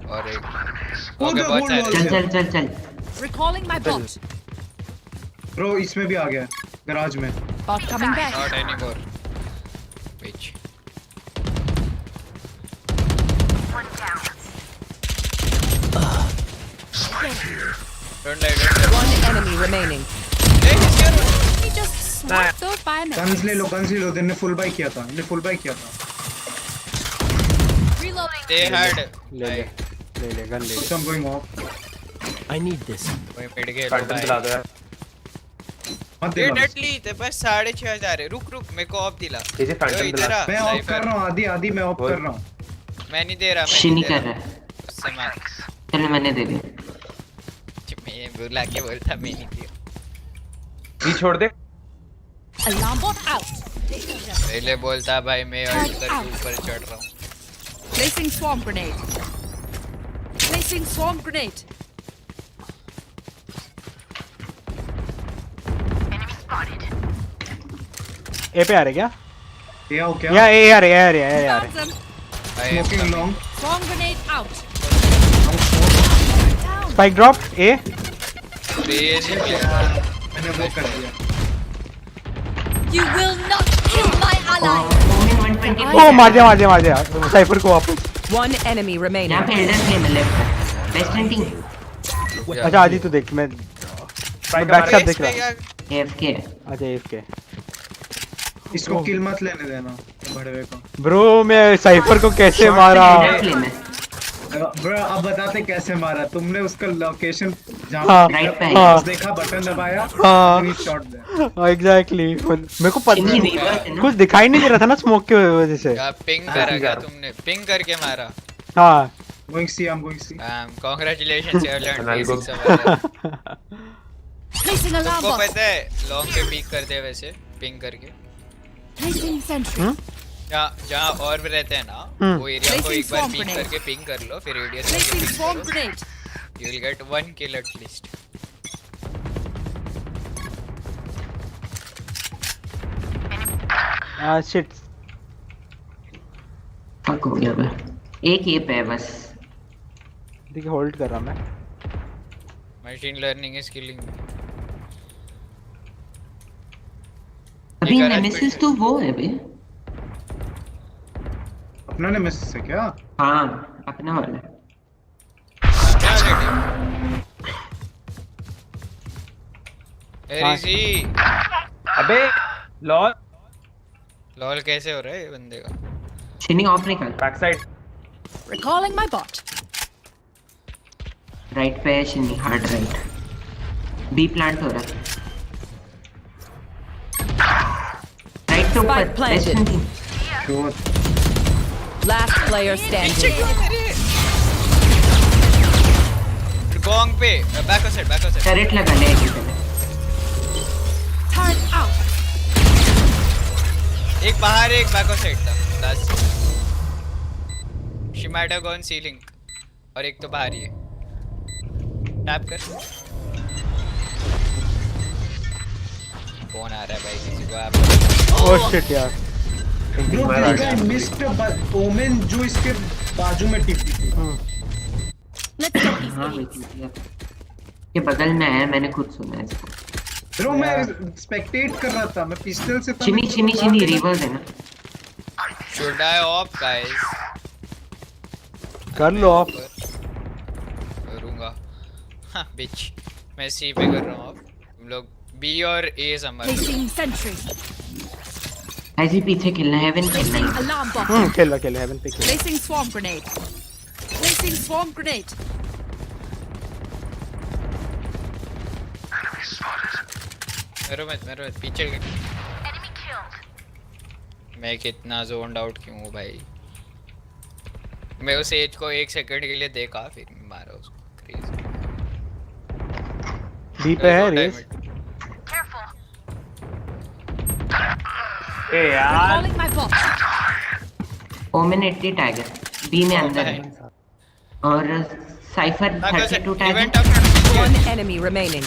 Speaker 1: और एक
Speaker 4: वो
Speaker 1: ओके
Speaker 4: तो
Speaker 1: बहुत
Speaker 4: बोल
Speaker 1: सारे।
Speaker 3: चल चल चल चल।
Speaker 5: Recalling my bot.
Speaker 4: ब्रो इसमें भी आ गया गराज में।
Speaker 5: Bot coming back.
Speaker 1: Not anymore. Which? Don't lie, don't lie.
Speaker 8: One enemy remaining.
Speaker 1: Hey, he's here.
Speaker 5: He just swapped those biometrics.
Speaker 4: Guns ले लो, गन्स ले लो। इन्होंने फुल बाई किया था, इन्होंने फुल बाई किया था।
Speaker 5: Reloading.
Speaker 1: They had.
Speaker 2: ले गन ले।
Speaker 4: So I'm going off.
Speaker 6: I need this.
Speaker 1: वही मिड गए
Speaker 7: पैटर्न दिला दो यार।
Speaker 4: मत
Speaker 1: ये
Speaker 4: दिला।
Speaker 1: डेडली ते बस 6,500 है। रुक मेरे को ऑफ दिला।
Speaker 7: इसे पैटर्न
Speaker 1: यो,
Speaker 7: दिला।
Speaker 1: इधर आ,
Speaker 4: मैं ऑफ
Speaker 1: साइफर।
Speaker 4: कर रहा हूँ, आधी आधी मैं ऑफ
Speaker 7: बोल।
Speaker 4: कर रहा हूँ।
Speaker 1: मैं नहीं दे रहा, मैं
Speaker 3: शिनी
Speaker 1: नहीं दे
Speaker 3: कर
Speaker 1: रहा।
Speaker 3: रहा है,
Speaker 1: उससे मार।
Speaker 3: चलो मैंने दे दिया।
Speaker 1: मैं बुला के बोलता मैं नहीं दिया।
Speaker 7: बी छोड़ दे।
Speaker 5: Alarm bot out.
Speaker 1: पहले बोलता भाई मैं अल्ट करके ऊपर चढ़ रहा हूँ।
Speaker 5: Placing swarm grenade. Placing swarm grenade.
Speaker 2: ए पे आ रहे क्या?
Speaker 4: ये आओ क्या?
Speaker 2: या ए आ रहे, ए आ रहे, ए आ रहे।
Speaker 5: Found them.
Speaker 4: Smoking long.
Speaker 5: Swarm grenade out.
Speaker 2: Spike drop A.
Speaker 1: Crazy player.
Speaker 4: मैंने वो कर दिया।
Speaker 5: You will not kill my ally.
Speaker 3: Omen 120।
Speaker 2: ओ मार दिया साइफर को वापस।
Speaker 8: One enemy remaining.
Speaker 3: यहाँ पे एल्डर फ्लेम है लेफ्ट। Best hunting.
Speaker 2: अच्छा आदि तू देख, मैं बैक शॉट देख रहा हूँ।
Speaker 3: एएफके।
Speaker 2: अच्छा एफ के।
Speaker 4: इसको किल मत लेने देना बड़वे को।
Speaker 2: ब्रो मैं साइफर को कैसे मारा?
Speaker 3: एल्डर फ्लेम है।
Speaker 4: ब्रो अब बताते कैसे मारा तुमने? उसका लोकेशन जहाँ
Speaker 2: हाँ,
Speaker 3: राइट पे
Speaker 2: हाँ।
Speaker 3: है।
Speaker 4: देखा, बटन दबाया,
Speaker 2: हाँ।
Speaker 4: शॉट दे।
Speaker 2: एग्जैक्टली मेरे को
Speaker 3: इनकी रिवर्स है ना।
Speaker 2: कुछ दिखाई नहीं दे रहा था ना स्मोक की वजह से।
Speaker 1: क्या पिंग करा क्या तुमने? पिंग करके मारा।
Speaker 2: हाँ
Speaker 4: going C, I am going C.
Speaker 1: Congratulations you learn
Speaker 7: I'll go.
Speaker 1: Basics of
Speaker 5: Placing alarm
Speaker 1: तुमको
Speaker 5: bot.
Speaker 1: पता है लॉन्ग पे पीक करते हैं वैसे पिंग करके।
Speaker 5: Placing sentry.
Speaker 1: जहाँ और भी रहते हैं ना वो एरिया को एक बार पिंग करके पिंग कर लो, फिर radius
Speaker 5: Placing swarm grenade.
Speaker 1: You will get 1 kill at least.
Speaker 2: Shit.
Speaker 3: Fuck हो गया बे। एक ये पे है बस।
Speaker 2: देखिए होल्ड कर रहा मैं।
Speaker 1: Machine learning is killing.
Speaker 3: अभी
Speaker 1: garage
Speaker 3: नेमेसिस तो वो है बे।
Speaker 4: अपना ने मिस से क्या?
Speaker 3: हाँ अपना वाला।
Speaker 1: क्या रेडी? एरिजी
Speaker 7: अबे लॉल
Speaker 1: लॉल कैसे हो रहा है ये बंदे का?
Speaker 3: शिनी ऑफ निकाल।
Speaker 7: Back side
Speaker 5: Recalling my bot.
Speaker 3: Right पे है शिनी, हार्ड राइट। बी प्लांट हो रहा है। राइट पे ऊपर
Speaker 8: Spike planted.
Speaker 4: Sure.
Speaker 8: Last player standing.
Speaker 1: Gong पे बैक साइड
Speaker 3: टरेट लगा ले एक तरह।
Speaker 5: Turn out.
Speaker 1: एक बाहर एक बैक साइड था last. She might have gone ceiling और एक तो बाहर ही है। टैप कर। कौन आ रहा है भाई किसी को आप?
Speaker 2: ओह शिट यार।
Speaker 4: ब्रो आई मिस्ड ओमेन जो इसके बाजू में टिकी थी।
Speaker 5: Let's get these
Speaker 3: हाँ
Speaker 5: idiots.
Speaker 3: ये बगल में है, मैंने खुद सुना है इसको।
Speaker 4: ब्रो मैं स्पेक्टेट कर रहा था, मैं पिस्टल से था।
Speaker 3: चिनी रिवर्स है ना।
Speaker 1: Should I of guys?
Speaker 2: कर लो ऑफ।
Speaker 1: करूंगा। हाँ बिच। मैं सी पे कर रहा हूँ ऑफ। तुम लोग बी और ए संभाल।
Speaker 5: Placing sentry.
Speaker 3: ऐसे पीछे खेलना है, हेवन खेलना
Speaker 5: Placing
Speaker 3: है।
Speaker 5: alarm bot.
Speaker 2: खेल हेवन पे खेल।
Speaker 5: Placing swarm grenade. Placing swarm grenade.
Speaker 1: मेरे मत पीछे। मैं कितना जोन्ड आउट क्यों हूँ भाई? मैं उस एज को 1 सेकंड के लिए देखा फिर मारा उसको। क्रेजी।
Speaker 2: बी पे है रेस।
Speaker 7: ए यार
Speaker 5: Recalling my bot.
Speaker 3: Omen 80 tagger B में अंदर है और Cypher 32 tagger.
Speaker 1: Event up.
Speaker 8: One enemy remaining.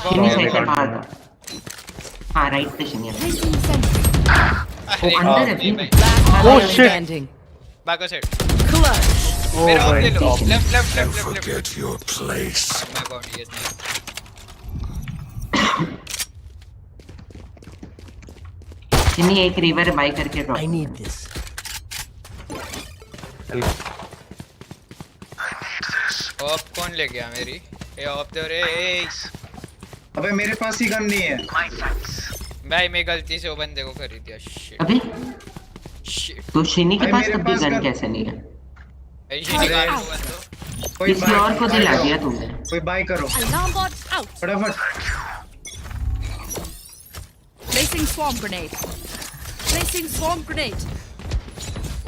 Speaker 3: Shini Cypher बाहर था। हाँ राइट पे शिनी है।
Speaker 5: Placing sentry.
Speaker 3: वो अंदर है भी।
Speaker 8: Last
Speaker 2: Oh,
Speaker 8: player
Speaker 2: shit.
Speaker 8: standing.
Speaker 1: Back side.
Speaker 8: Clutch.
Speaker 1: मेरा ऑफ
Speaker 2: भाई।
Speaker 1: ले लो। Left.
Speaker 6: Forget your place.
Speaker 1: My god ये नहीं।
Speaker 3: शिनी एक रिवर बाय करके ड्रॉप।
Speaker 6: I need this.
Speaker 1: ऑफ कौन ले गया मेरी? ये ऑफ दे रे।
Speaker 4: अबे मेरे पास ही गन नहीं है।
Speaker 1: भाई मैं गलती से वो बंदे को खरीद दिया। शिट
Speaker 3: अबे
Speaker 1: शिट।
Speaker 3: तो शिनी के
Speaker 4: भाई,
Speaker 3: पास
Speaker 4: मेरे
Speaker 3: तब भी
Speaker 4: पास
Speaker 3: गन
Speaker 4: गन-
Speaker 3: कैसे नहीं है?
Speaker 1: ऐसे निकाल दो बंदो।
Speaker 4: कोई
Speaker 3: किसी और को दिला दिया तुमने।
Speaker 4: कोई बाय करो
Speaker 5: Alarm bot out.
Speaker 4: फटाफट।
Speaker 5: Placing swarm grenade. Placing swarm grenade.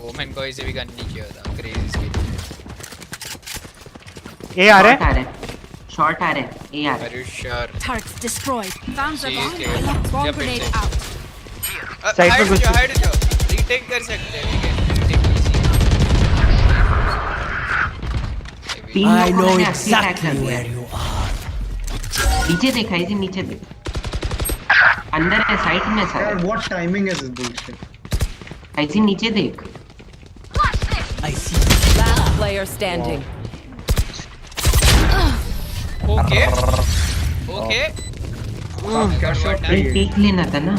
Speaker 1: Omen को ऐसे भी गन नहीं किया था। Crazy skill.
Speaker 2: ए आ रहा है।
Speaker 3: शॉर्ट आ रहा है ए आ रहा है।
Speaker 1: Are you sure?
Speaker 5: Turrets destroyed. Found the
Speaker 1: See,
Speaker 5: bomb.
Speaker 1: okay.
Speaker 5: Swarm
Speaker 1: Yeah,
Speaker 5: grenade
Speaker 1: please.
Speaker 5: out.
Speaker 2: Side पे घुस-
Speaker 1: हाइड जाओ। रीटेक कर सकते हैं ठीक है।
Speaker 3: तीन
Speaker 6: I
Speaker 3: लोगों
Speaker 6: know
Speaker 3: ने 80 टैग कर
Speaker 6: exactly
Speaker 3: दिया।
Speaker 6: where you are.
Speaker 3: नीचे देखा इसे, नीचे देख। अंदर है साइड में
Speaker 4: यार
Speaker 3: सारा।
Speaker 4: What timing is this bullshit?
Speaker 3: ऐसे नीचे देख।
Speaker 6: I see.
Speaker 8: Last player standing.
Speaker 1: Okay okay.
Speaker 4: क्या शॉट
Speaker 3: अरे पीक लेना था ना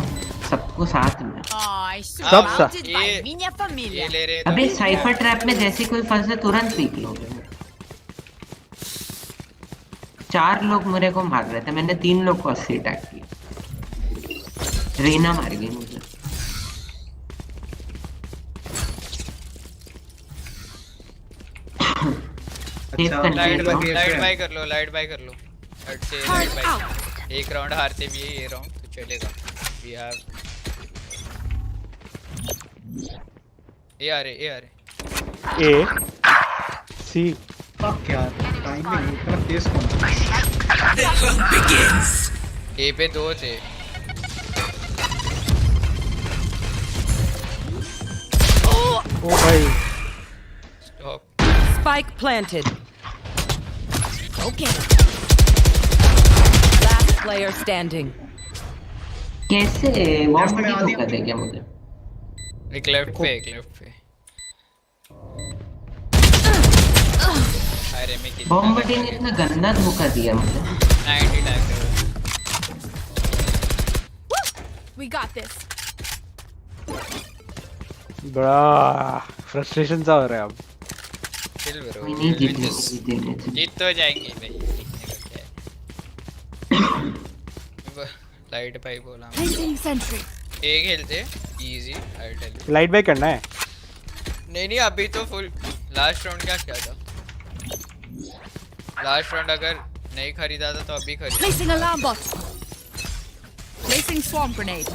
Speaker 3: सबको साथ में।
Speaker 5: I
Speaker 2: सब
Speaker 5: surrounded by
Speaker 1: ये-
Speaker 5: minha família.
Speaker 1: ये ले रहे
Speaker 3: अबे साइफर ट्रैप में जैसे कोई फंसे तुरंत पीक लोगे। 4 लोग मेरे को मार रहे थे, मैंने 3 लोग को 80 अटैक किया। रीना मार गई मुझे।
Speaker 4: अच्छा
Speaker 1: लाइट
Speaker 4: लगे थे।
Speaker 1: बाय कर लो। लाइट बाय कर लो। हट से लाइट बाय। एक राउंड हारते भी है ये राउंड तो चलेगा। वी हैव ए आ रहे।
Speaker 2: ए सी।
Speaker 4: फक यार टाइमिंग इतना तेज कौन?
Speaker 1: ए पे 2 थे।
Speaker 2: ओ भाई।
Speaker 1: Stop.
Speaker 8: Spike planted.
Speaker 5: Okay.
Speaker 8: Last player standing.
Speaker 3: कैसे वॉर्म
Speaker 4: में
Speaker 3: में
Speaker 4: आधी-
Speaker 3: धोखा दे गया मुझे।
Speaker 1: एक लेफ्ट पे। अरे मैं कितना
Speaker 3: बॉम्बडी ने इतना गंदा धोखा दिया मुझे।
Speaker 1: 90 टैग
Speaker 5: We got this.
Speaker 2: बड़ा फ्रस्ट्रेशन सा हो रहा है अब।
Speaker 1: चिल ब्रो,
Speaker 3: कोई नहीं, जीतेंगे जीतेंगे।
Speaker 1: जीत तो जाएंगे भाई, जीतने का क्या है। लाइट भाई बोला
Speaker 5: Placing sentry.
Speaker 1: एक खेलते easy, I tell you.
Speaker 2: Light back करना है।
Speaker 1: नहीं अभी तो फुल लास्ट राउंड क्या था। लास्ट राउंड अगर नहीं खरीदा था तो अभी खरीद।
Speaker 5: Placing alarm bot. Placing swarm grenade.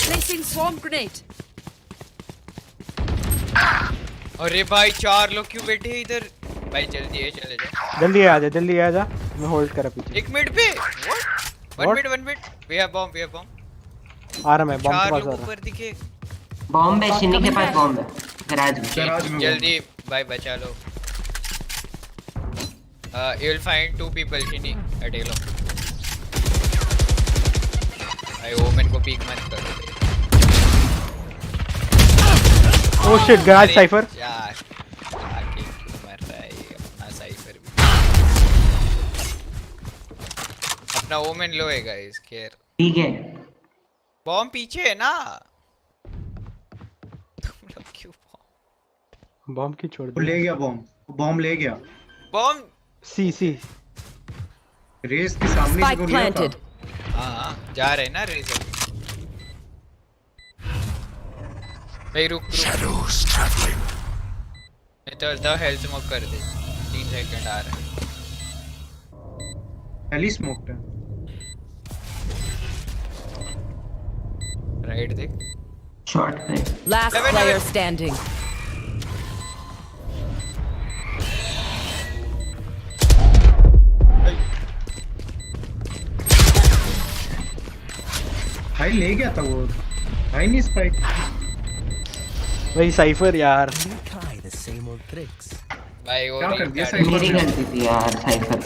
Speaker 5: Placing swarm grenade.
Speaker 1: अरे भाई 4 लोग क्यों बैठे हैं इधर? भाई जल्दी ये चले जाओ।
Speaker 2: जल्दी आ जा, मैं होल्ड कर पीछे।
Speaker 1: एक मिनट पे what? One minute we have bomb
Speaker 2: आ रहा मैं बॉम्ब के
Speaker 1: 4
Speaker 2: पास
Speaker 1: लोग
Speaker 2: आ रहा।
Speaker 1: ऊपर दिखे।
Speaker 3: बॉम्ब है, शिनी के पास बॉम्ब है गैराज में।
Speaker 4: गैराज में
Speaker 1: जल्दी भाई बचा लो। You will find 2 people Shini at Elo. भाई ओमेन को पीक मत कर दे।
Speaker 2: Oh shit, garage Cypher.
Speaker 1: यार आके मर रहा है ये अपना साइफर भी। अपना ओमेन लो है गाइस, केयर।
Speaker 3: ठीक है,
Speaker 1: बॉम्ब पीछे है ना। तुम लोग क्यों
Speaker 2: बॉम्ब की छोड़
Speaker 4: वो
Speaker 2: दे।
Speaker 4: ले गया बॉम्ब ले गया।
Speaker 2: सी
Speaker 1: बॉम्ब
Speaker 4: रेस के सामने से
Speaker 8: Spike
Speaker 4: को लिया था।
Speaker 8: planted.
Speaker 1: हाँ जा रहे ना रेजर। भाई रुक
Speaker 6: Shadows traveling.
Speaker 1: नहीं तो द हेल्थ स्मोक कर दे। 3 सेकंड आ रहा है।
Speaker 4: पहली स्मोक है।
Speaker 1: राइट देख।
Speaker 3: शॉर्ट पे।
Speaker 8: Last
Speaker 1: Seven,
Speaker 8: player
Speaker 1: seven.
Speaker 8: standing.
Speaker 4: भाई ले गया था वो। भाई नहीं स्पाइक।
Speaker 2: वही साइफर यार।
Speaker 6: You try the same old tricks.
Speaker 1: भाई वो
Speaker 4: क्या कर दिया
Speaker 1: retard है।
Speaker 3: मेरी गलती थी यार साइफर।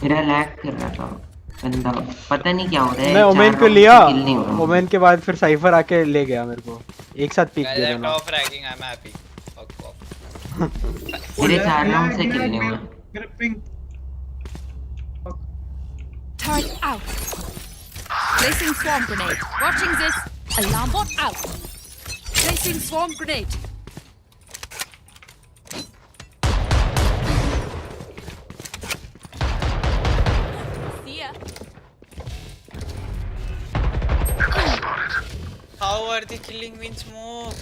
Speaker 3: मेरा लैग कर रहा था बंदा, पता नहीं क्या हो रहा है।
Speaker 2: मैं ओमेन
Speaker 3: 4
Speaker 2: को
Speaker 3: round
Speaker 2: लिया,
Speaker 3: से kill नहीं हो रहा।
Speaker 2: ओमेन के बाद फिर साइफर आके ले गया मेरे को। एक साथ पीक दे
Speaker 1: Guys, I'm
Speaker 2: देना।
Speaker 1: top ranking, I'm happy. Fuck off.
Speaker 3: मेरे 4 राउंड से किल नहीं हुआ।
Speaker 4: मेरा ping.
Speaker 5: Turret out. Placing swarm grenade. Watching this. Alarm bot out. Placing swarm grenade. See ya.
Speaker 1: How are they killing me in smoke?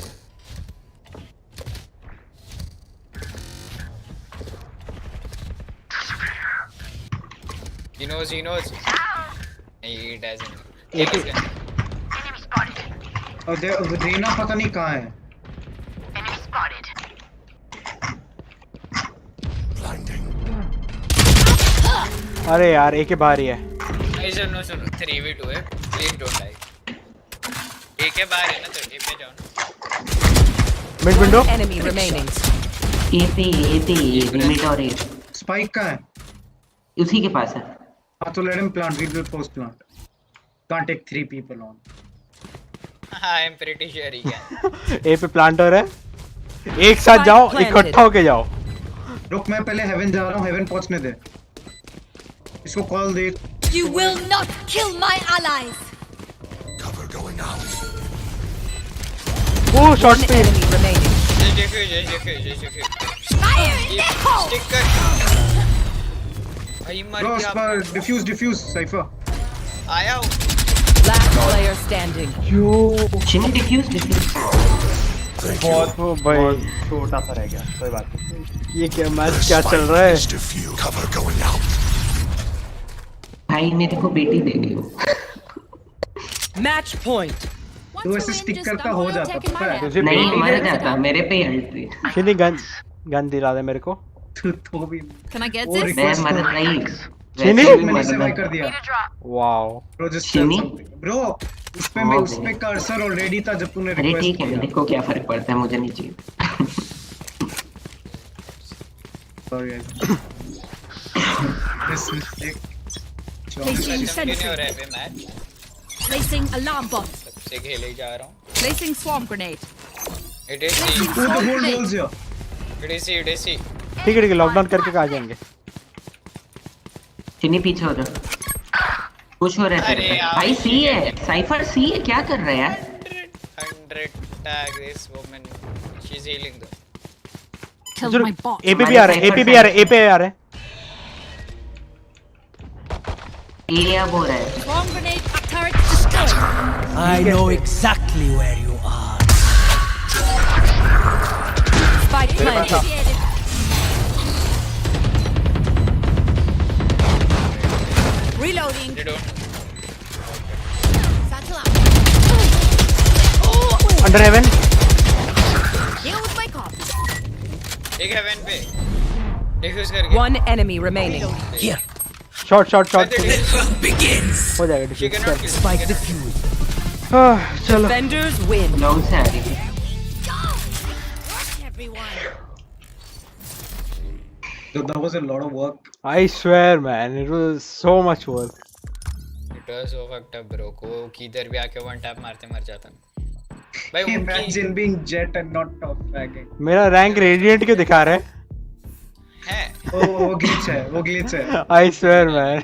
Speaker 1: He knows. He doesn't.
Speaker 2: एक ही-
Speaker 4: और रेना पता नहीं कहाँ है।
Speaker 6: Blinding.
Speaker 2: अरे यार एक ही बार ही है।
Speaker 1: नहीं सुनो 3v2 है, प्लीज डोंट डाई। एक है बाहर है ना, तो ए पे जाओ ना।
Speaker 2: Mid window.
Speaker 8: Enemy remaining.
Speaker 3: AP limit और एक
Speaker 4: स्पाइक कहाँ है?
Speaker 3: उसी के पास है।
Speaker 4: हाँ तो let him plant, we will post plant. Can't take 3 people on.
Speaker 1: I am pretty sure he can.
Speaker 2: A पे प्लांटर है। एक साथ जाओ,
Speaker 8: planted.
Speaker 2: इकट्ठा होके जाओ।
Speaker 4: रुक मैं पहले हेवन जा रहा हूँ, हेवन पहुंचने दे। इसको call they.
Speaker 5: You will not kill my allies.
Speaker 6: Cover going out.
Speaker 2: Oh shot
Speaker 8: One
Speaker 2: पे।
Speaker 8: enemy remaining.
Speaker 1: Just defuse.
Speaker 5: Fire in the hole.
Speaker 1: Stick कर। भाई मर
Speaker 4: ब्रो
Speaker 1: गया।
Speaker 4: पर डिफ्यूज साइफर।
Speaker 1: आया हूँ।
Speaker 8: Last player standing.
Speaker 3: शिनी डिफ्यूज
Speaker 7: बहुत
Speaker 2: ओ भाई
Speaker 7: छोटा सा रह गया, कोई बात नहीं।
Speaker 2: ये क्या मैच क्या चल रहा है?
Speaker 6: Is diffused. Cover going out.
Speaker 3: भाई मेरे को बेटी दे गई वो।
Speaker 8: Match point.
Speaker 5: Once
Speaker 4: तो ऐसे
Speaker 5: you win,
Speaker 4: स्टिक
Speaker 5: just
Speaker 4: करता
Speaker 5: double
Speaker 4: हो
Speaker 5: or
Speaker 4: जाता,
Speaker 5: take in
Speaker 4: पता
Speaker 5: my
Speaker 4: है?
Speaker 5: lap.
Speaker 2: तुझे
Speaker 3: नहीं
Speaker 2: बेटी
Speaker 3: मर
Speaker 2: दे-
Speaker 3: जाता, मेरे पे अल्ट थी।
Speaker 2: शिनी गन दिला दे मेरे को।
Speaker 4: तो भी
Speaker 5: Can I get
Speaker 4: वो
Speaker 5: this?
Speaker 3: मैं
Speaker 4: रिक्वेस्ट
Speaker 3: मर
Speaker 4: कर।
Speaker 3: रही।
Speaker 2: शिनी?
Speaker 3: वैसे भी
Speaker 4: मैंने
Speaker 3: मर
Speaker 4: सेवाई
Speaker 3: रहा।
Speaker 4: कर दिया।
Speaker 2: Wow.
Speaker 4: Bro just
Speaker 3: Shini?
Speaker 4: Bro उस पे मैं उस पे कर्सर ऑलरेडी था जब तूने
Speaker 3: अरे
Speaker 4: रिक्वेस्ट
Speaker 3: ठीक है, मेरे को क्या फर्क पड़ता है, मुझे नहीं चाहिए।
Speaker 4: Sorry this mistake.
Speaker 5: Placing
Speaker 1: continue हो
Speaker 5: sentry.
Speaker 1: रहा है पे मैच।
Speaker 5: Placing alarm bot.
Speaker 1: सबसे खेले जा रहा हूँ।
Speaker 5: Placing swarm grenade.
Speaker 1: It is C.
Speaker 5: Placing
Speaker 4: Who the
Speaker 5: swarm
Speaker 4: whole
Speaker 5: grenade.
Speaker 4: walls here?
Speaker 1: It is C.
Speaker 2: ठीक है लॉकडाउन करके आ जाएंगे।
Speaker 3: शिनी पीछे हो जा। खुश हो रहे
Speaker 1: अरे
Speaker 3: थे
Speaker 1: यार,
Speaker 3: भाई। सी है साइफर, सी है, क्या कर रहा है यार?
Speaker 1: 100 tag this woman. She's healing though.
Speaker 5: Killed my bot.
Speaker 2: AP भी आ रहा है, एपी भी आ रहा है, एपी आ रहा है।
Speaker 3: ये अब हो रहा है।
Speaker 5: Swarm grenade. Turret destroyed.
Speaker 6: I know exactly where you are.
Speaker 8: Spike planted.
Speaker 5: Initiated. Reloading.
Speaker 1: They don't.
Speaker 5: Satchel out.
Speaker 2: Under heaven.
Speaker 5: Deal with my copy.
Speaker 1: एक हेवन पे डिफ्यूज करके
Speaker 8: One enemy remaining.
Speaker 6: Here.
Speaker 2: Shot shot shot
Speaker 6: Begins.
Speaker 2: हो जाएगा
Speaker 1: she
Speaker 2: defence
Speaker 1: cannot kill.
Speaker 6: Spike defused.
Speaker 2: चलो
Speaker 8: Defenders win.
Speaker 3: Long से आ रही है।
Speaker 5: Everyone.
Speaker 4: So that was a lot of work.
Speaker 2: I swear man, it was so much work.
Speaker 1: It was so fucked up bro. को किधर भी आके one tap मारते मर जाता भाई। उनकी
Speaker 4: Imagine being jet and not top fragging.
Speaker 2: मेरा रैंक रेडिएंट क्यों दिखा रहा है?
Speaker 1: है
Speaker 4: वो glitch है, वो glitch है।
Speaker 2: I swear man.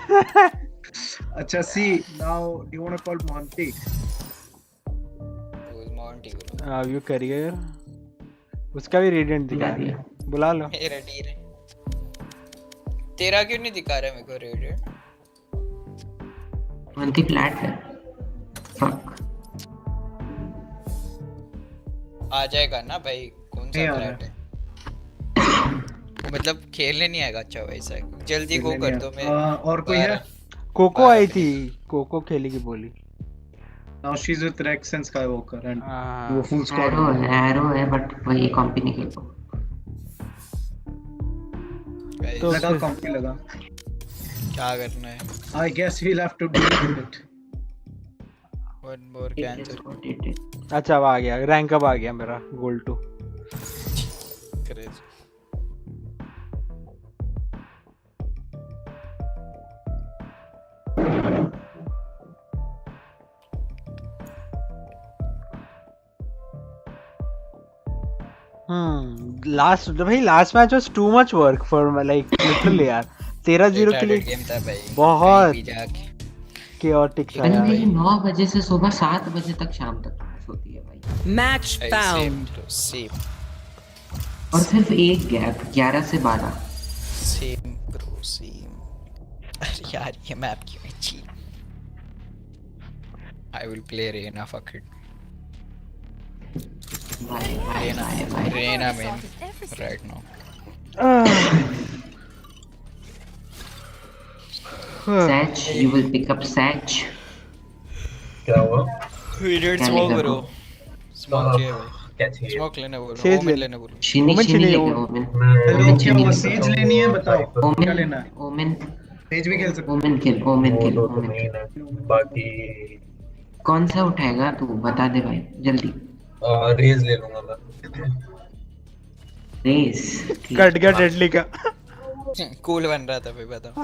Speaker 4: अच्छा, see now do you want to call Monty?
Speaker 1: Who's Monty bro?
Speaker 2: View career उसका भी रेडिएंट दिखा रहा है, बुला लो।
Speaker 1: मेरा टीर है। तेरा क्यों नहीं दिखा रहा है मेरे को रेडिएट?
Speaker 3: मंथी फ्लैट है। फक।
Speaker 1: आ जाएगा ना भाई, कौन सा
Speaker 4: नहीं आ
Speaker 1: फ्लैट है? मतलब खेलने नहीं आएगा। अच्छा वैसा है। जल्दी गो कर दो। मैं
Speaker 4: और कोई है?
Speaker 2: कोको आई थी, कोको खेलेगी बोली।
Speaker 4: Now she's with Rex and Skywalker and
Speaker 2: हाँ।
Speaker 4: वो full squad।
Speaker 3: एरो है बट वही कॉम्पी नहीं खेल पाऊँ।
Speaker 2: तो
Speaker 4: लगा
Speaker 2: फिर-
Speaker 4: कॉम्पी लगा।
Speaker 1: क्या करना है?
Speaker 4: I guess we'll have to deal with it.
Speaker 1: One more cancer
Speaker 2: अच्छा अब आ गया, रैंक अब आ गया मेरा गोल्ड 2।
Speaker 1: क्रेज।
Speaker 2: लास्ट भाई last match was too much work for like literally यार। 13-0 के लिए
Speaker 1: गेम था भाई।
Speaker 2: बहुत
Speaker 1: कहीं भी जाके
Speaker 2: chaotic था
Speaker 3: भाई
Speaker 2: यार।
Speaker 3: मेरी 9 बजे से सुबह 7 बजे तक शाम तक क्लास होती है भाई।
Speaker 8: Match found.
Speaker 1: सेम
Speaker 3: और सिर्फ एक गैप 11 से 12।
Speaker 1: Same bro same. अरे यार ये मैप क्यों है cheap? I will play Reyna fuck it.
Speaker 3: Bye bye bye bye.
Speaker 1: Reyna man right now.
Speaker 3: Sag, you will pick up Sag.
Speaker 7: क्या हुआ?
Speaker 1: वी डिड
Speaker 3: क्या
Speaker 1: स्मोक
Speaker 3: लेगा
Speaker 1: ब्रो।
Speaker 3: वो?
Speaker 1: स्मोक चाहिए भाई।
Speaker 7: क्या चाहिए?
Speaker 1: स्मोक लेने बोलो।
Speaker 2: सेज
Speaker 1: ओमेन
Speaker 2: ले-
Speaker 1: लेने बोलो।
Speaker 3: शिनी
Speaker 2: Omen
Speaker 3: शिनी
Speaker 2: चाहिए,
Speaker 3: लेगा
Speaker 2: Omen।
Speaker 3: ओमेन।
Speaker 4: हेलो
Speaker 3: ओमेन
Speaker 4: क्या
Speaker 3: चाहिए।
Speaker 4: हुआ? सेज लेनी है बताओ। क्या
Speaker 3: ओमेन
Speaker 4: लेना है?
Speaker 3: ओमेन
Speaker 4: सेज भी खेल सकते
Speaker 3: ओमेन किल ओमेन
Speaker 7: वो
Speaker 3: किल
Speaker 7: दो तो
Speaker 3: ओमेन
Speaker 7: नहीं
Speaker 3: किल।
Speaker 7: है। बाकी
Speaker 3: कौन सा उठाएगा तू बता दे भाई जल्दी।
Speaker 7: रेज ले लूंगा मैं।
Speaker 3: रेस
Speaker 2: कट गया डेडली का।
Speaker 1: कूल बन रहा था भाई बताओ।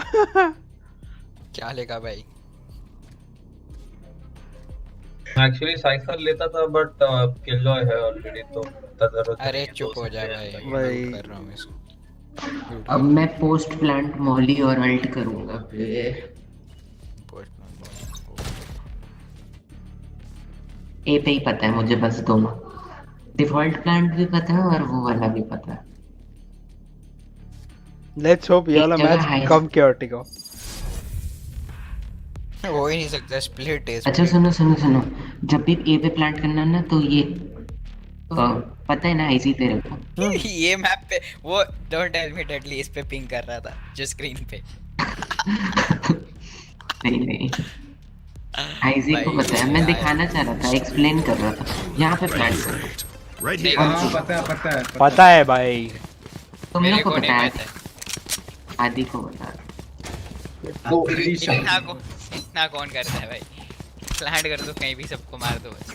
Speaker 1: क्या लेगा भाई?
Speaker 7: एक्चुअली साइफर लेता था बट किलजॉय है ऑलरेडी तो जरूरत
Speaker 1: अरे चुप हो जा भाई।
Speaker 2: भाई।
Speaker 1: लूट कर रहा हूँ इसको।
Speaker 3: अब मैं पोस्ट प्लांट मॉली और अल्ट करूंगा फिर। ए पे ही पता है मुझे बस दोनों। डिफॉल्ट प्लांट भी पता है और वो वाला भी पता है।
Speaker 2: लेट्स होप ये वाला
Speaker 3: एक जगह
Speaker 2: मैच
Speaker 3: है।
Speaker 2: कम chaotic हो।
Speaker 1: हो ही नहीं सकता स्प्लिट है।
Speaker 3: अच्छा सुनो सुनो सुनो, जब भी ए पे प्लांट करना ना तो ये पता है ना आईसी तेरे को।
Speaker 1: ये मैप पे वो डोंट टेल मी डेडली इस पे पिंग कर रहा था जो स्क्रीन पे।
Speaker 3: नहीं नहीं आईसी को पता है, मैं दिखाना चाह रहा था, एक्सप्लेन कर रहा था। यहाँ पे प्लांट कर।
Speaker 6: Right
Speaker 1: नहीं,
Speaker 6: here.
Speaker 4: हाँ पता है पता है
Speaker 2: पता है भाई।
Speaker 3: तुम
Speaker 1: मेरे
Speaker 3: लोग को
Speaker 1: को नहीं
Speaker 3: पता है,
Speaker 1: पता है।
Speaker 3: आदि को बता।
Speaker 1: इतना कौन करता है भाई? प्लांट कर दो कहीं भी, सबको मार दो बस।